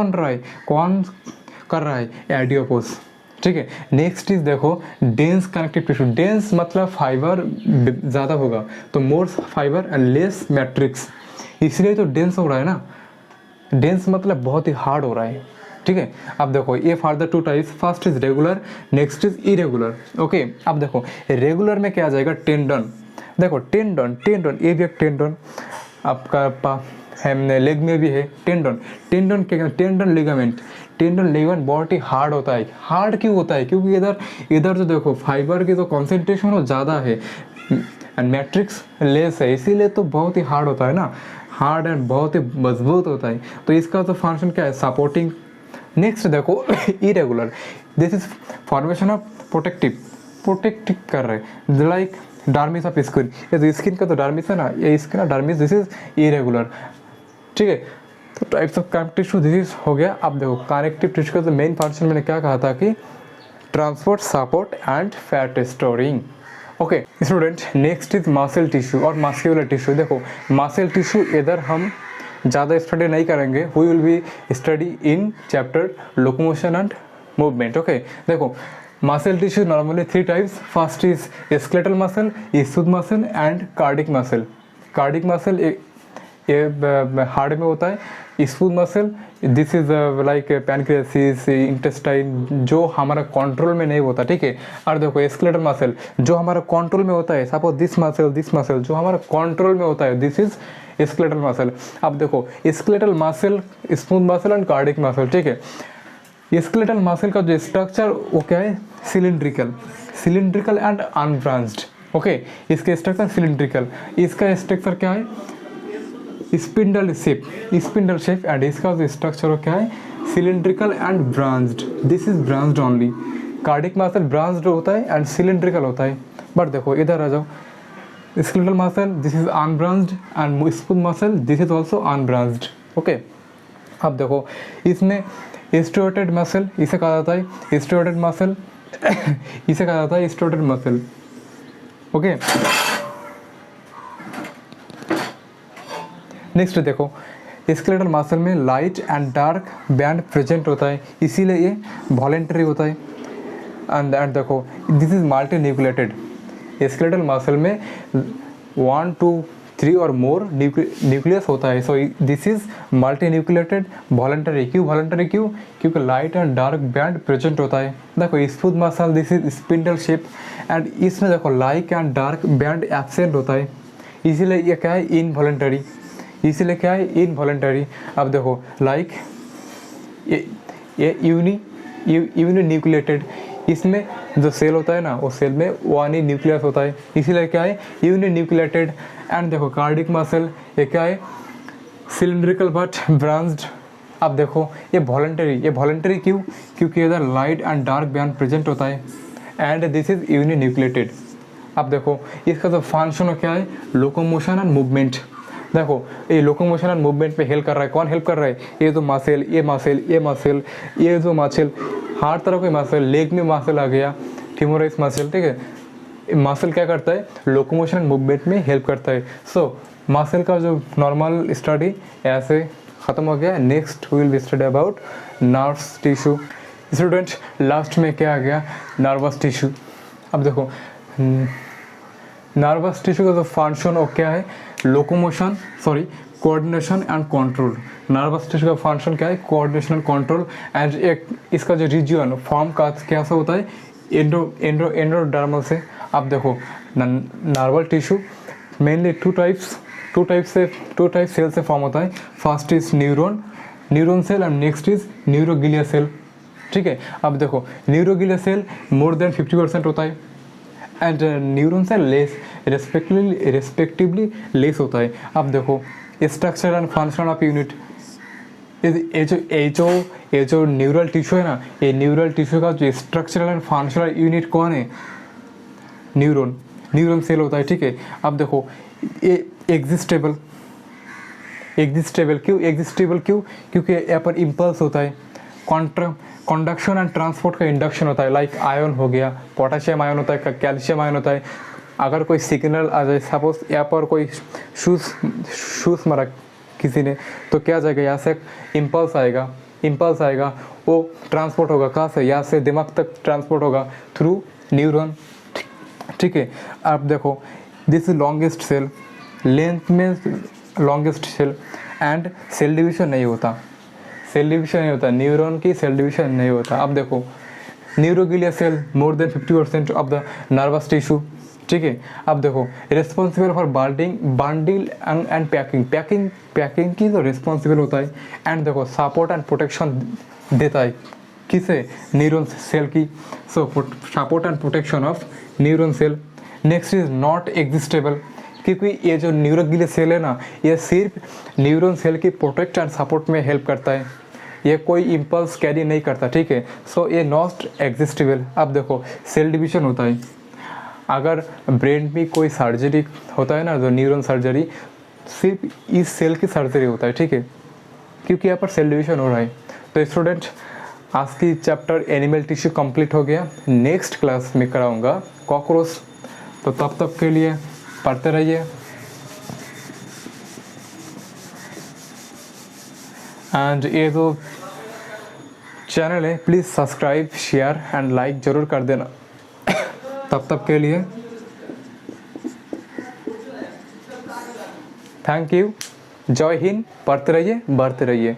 कर रहा है, एडियोपोज। ठीक है, नेक्स्ट इज देखो डेंस कनेक्टिव टिश्यू। डेंस मतलब फाइबर ज़्यादा होगा, तो मोर फाइबर एंड लेस मैट्रिक्स, इसलिए तो डेंस हो रहा है ना। डेंस मतलब बहुत ही हार्ड हो रहा है। ठीक है, अब देखो ये further 2 types. First is regular, next is irregular. Okay, अब देखो रेगुलर में क्या आ जाएगा, टेंडन। देखो टेंडन ये भी एक टेंडन आपका लेग में भी है। टेंडन क्या, टेंडन लिगामेंट बहुत ही हार्ड होता है। हार्ड क्यों होता है, क्योंकि इधर जो देखो फाइबर की जो कॉन्सेंट्रेशन वो ज़्यादा है एंड मैट्रिक्स लेस है, इसीलिए तो बहुत ही हार्ड होता है ना, हार्ड एंड बहुत ही मजबूत होता है। तो इसका तो फंक्शन क्या है, सपोर्टिंग। नेक्स्ट देखो irregular, this is formation of protective कर रहे हैं, लाइक डर्मिस ऑफ स्किन। ये जो स्किन का तो डर्मिस है ना, ये skin dermis, this is irregular. ठीक है, तो types of connective tissue this is हो गया। अब देखो कनेक्टिव टिश्यू का जो मेन फंक्शन मैंने क्या कहा था कि transport, support and fat storing. Okay student, next is muscle tissue और मस्कुलर टिश्यू। देखो मसल टिश्यू इधर हम ज़्यादा स्टडी नहीं करेंगे, we will be study in chapter locomotion and movement. Okay देखो muscle tissue normally 3 types. First is skeletal muscle, smooth muscle and cardiac muscle. ये heart में होता है। Smooth muscle this is like pancreas, intestine, जो हमारा control में नहीं होता। ठीक है, और देखो स्केलेटल मसल जो हमारा कंट्रोल में होता है, सपोज दिस मसल जो हमारा कंट्रोल में होता है, दिस इज स्केलेटल मसल। अब देखो skeletal muscle, smooth muscle and cardiac muscle. ठीक है, स्केलेटल मसल का जो स्ट्रक्चर वो क्या है, सिलिंड्रिकल एंड अनब्रांच्ड। ओके, इसके स्ट्रक्चर सिलिंड्रिकल, इसका स्ट्रक्चर क्या है, स्पिंडल शेप एंड इसका जो स्ट्रक्चर क्या है, cylindrical and branched. This is branched only. Cardiac muscle branched होता है एंड सिलिंड्रिकल होता है। बट देखो इधर आ जाओ, skeletal muscle this is unbranched and smooth muscle this is also unbranched. Okay, अब देखो इसमें स्ट्रिएटेड मसल, इसे कहा जाता है स्ट्रिएटेड मसल, इसे कहा जाता है स्टोटेड मसल। ओके, नेक्स्ट देखो, स्केलेटल मसल में light and dark band present होता है, इसीलिए ये वॉलेंटरी होता है। एंड देखो, this is multi nucleated. Skeletal muscle में 1 2 3 और मोर न्यूक्लियस होता है, so this is multi nucleated voluntary. क्यों वॉलेंटरी? क्यों? क्योंकि light and dark band present होता है। देखो smooth muscle, this is spindle shape, and इसमें देखो light and dark band absent होता है, इसीलिए ये क्या है? इनवॉलेंटरी। इसीलिए क्या है? इनवॉलेंटरी। अब देखो लाइक ये यूनी न्यूक्लिएटेड, इसमें जो सेल होता है ना, वो सेल में वन ही न्यूक्लियस होता है, इसीलिए क्या है? Uninucleated. एंड देखो कार्डिक मसल, ये क्या है? Cylindrical but branched. अब देखो ये वॉलेंटरी क्यों? क्योंकि इधर light and dark band present होता है, and this is uninucleated. अब देखो इसका जो फंक्शन क्या है? Locomotion and movement. देखो ये लोकोमोशन एंड मूवमेंट पे हेल्प कर रहा है। कौन हेल्प कर रहा है? ये जो मसल, ये जो मसल, हर तरह के मसल, लेग में मसल आ गया, फीमोराइज मसल, ठीक है। मसल क्या करता है? लोकोमोशन एंड मूवमेंट में हेल्प करता है। सो मसल का जो नॉर्मल स्टडी ऐसे ख़त्म हो गया। Next we will study about nerves tissue. Student last में क्या आ गया? Nervous tissue. अब देखो नर्वस टिश्यू का जो फंक्शन वो क्या है? Locomotion, coordination and control. Nervous tissue का फंक्शन क्या है? Coordination and control. एंड एक इसका जो रीजन फॉर्म का कैसा होता है? एंडोडर्मल से। अब देखो neural tissue mainly two type cell से फॉर्म होता है। First is neuron cell and next is neuroglia cell, ठीक है। अब देखो न्यूरोग्लिया सेल मोर देन 50% होता है, and neuron cell less respectively less होता है। अब देखो structure and function of unit, ये जो न्यूरल टिश्यू है ना, ये न्यूरल टिश्यू का जो स्ट्रक्चरल एंड फंक्शनल यूनिट कौन है? न्यूरॉन सेल होता है, ठीक है। अब देखो ये एग्जिस्टेबल क्यों? क्योंकि यहाँ पर इम्पल्स होता है। कंडक्शन एंड ट्रांसपोर्ट का इंडक्शन होता है, लाइक आयन हो गया, पोटेशियम आयन होता है, कैल्शियम आयन होता है। अगर कोई सिग्नल आ जाए, सपोज यहाँ पर कोई शूज़ मारा किसी ने, तो क्या जाएगा? यहाँ से इम्पल्स आएगा, वो ट्रांसपोर्ट होगा कहाँ से? यहाँ से दिमाग तक ट्रांसपोर्ट होगा थ्रू न्यूरॉन, ठीक है। अब देखो this is longest cell, length में longest cell, and cell division नहीं होता, न्यूरॉन की सेल डिवीजन नहीं होता। अब देखो neuroglia cell more than 50% of the nervous tissue, ठीक है। अब देखो responsible for binding and packing की तो रिस्पॉन्सिबल होता है। एंड देखो सपोर्ट एंड प्रोटेक्शन देता है, किसे? न्यूरॉन सेल की। So support and protection of neuron cell. Next is not excitable, क्योंकि ये जो न्यूरोग्लिया सेल है ना, ये सिर्फ न्यूरॉन सेल की प्रोटेक्ट एंड सपोर्ट में हेल्प करता है, ये कोई इम्पल्स कैरी नहीं करता, ठीक है। सो ये नॉट एग्जिस्टेबल। अब देखो सेल डिवीजन होता है, अगर ब्रेन में कोई सर्जरी होता है ना, जो न्यूरॉन सर्जरी, सिर्फ इस सेल की सर्जरी होता है, ठीक है, क्योंकि यहाँ पर सेल डिवीजन हो रहा है। तो स्टूडेंट आज की चैप्टर एनिमल टिश्यू कंप्लीट हो गया। नेक्स्ट क्लास में कराऊंगा कॉकरोच, तो तब तक के लिए पढ़ते रहिए। एंड ये जो चैनल है please subscribe, share and like ज़रूर कर देना। तब तक के लिए थैंक यू, जय हिंद। पढ़ते रहिए, बढ़ते रहिए।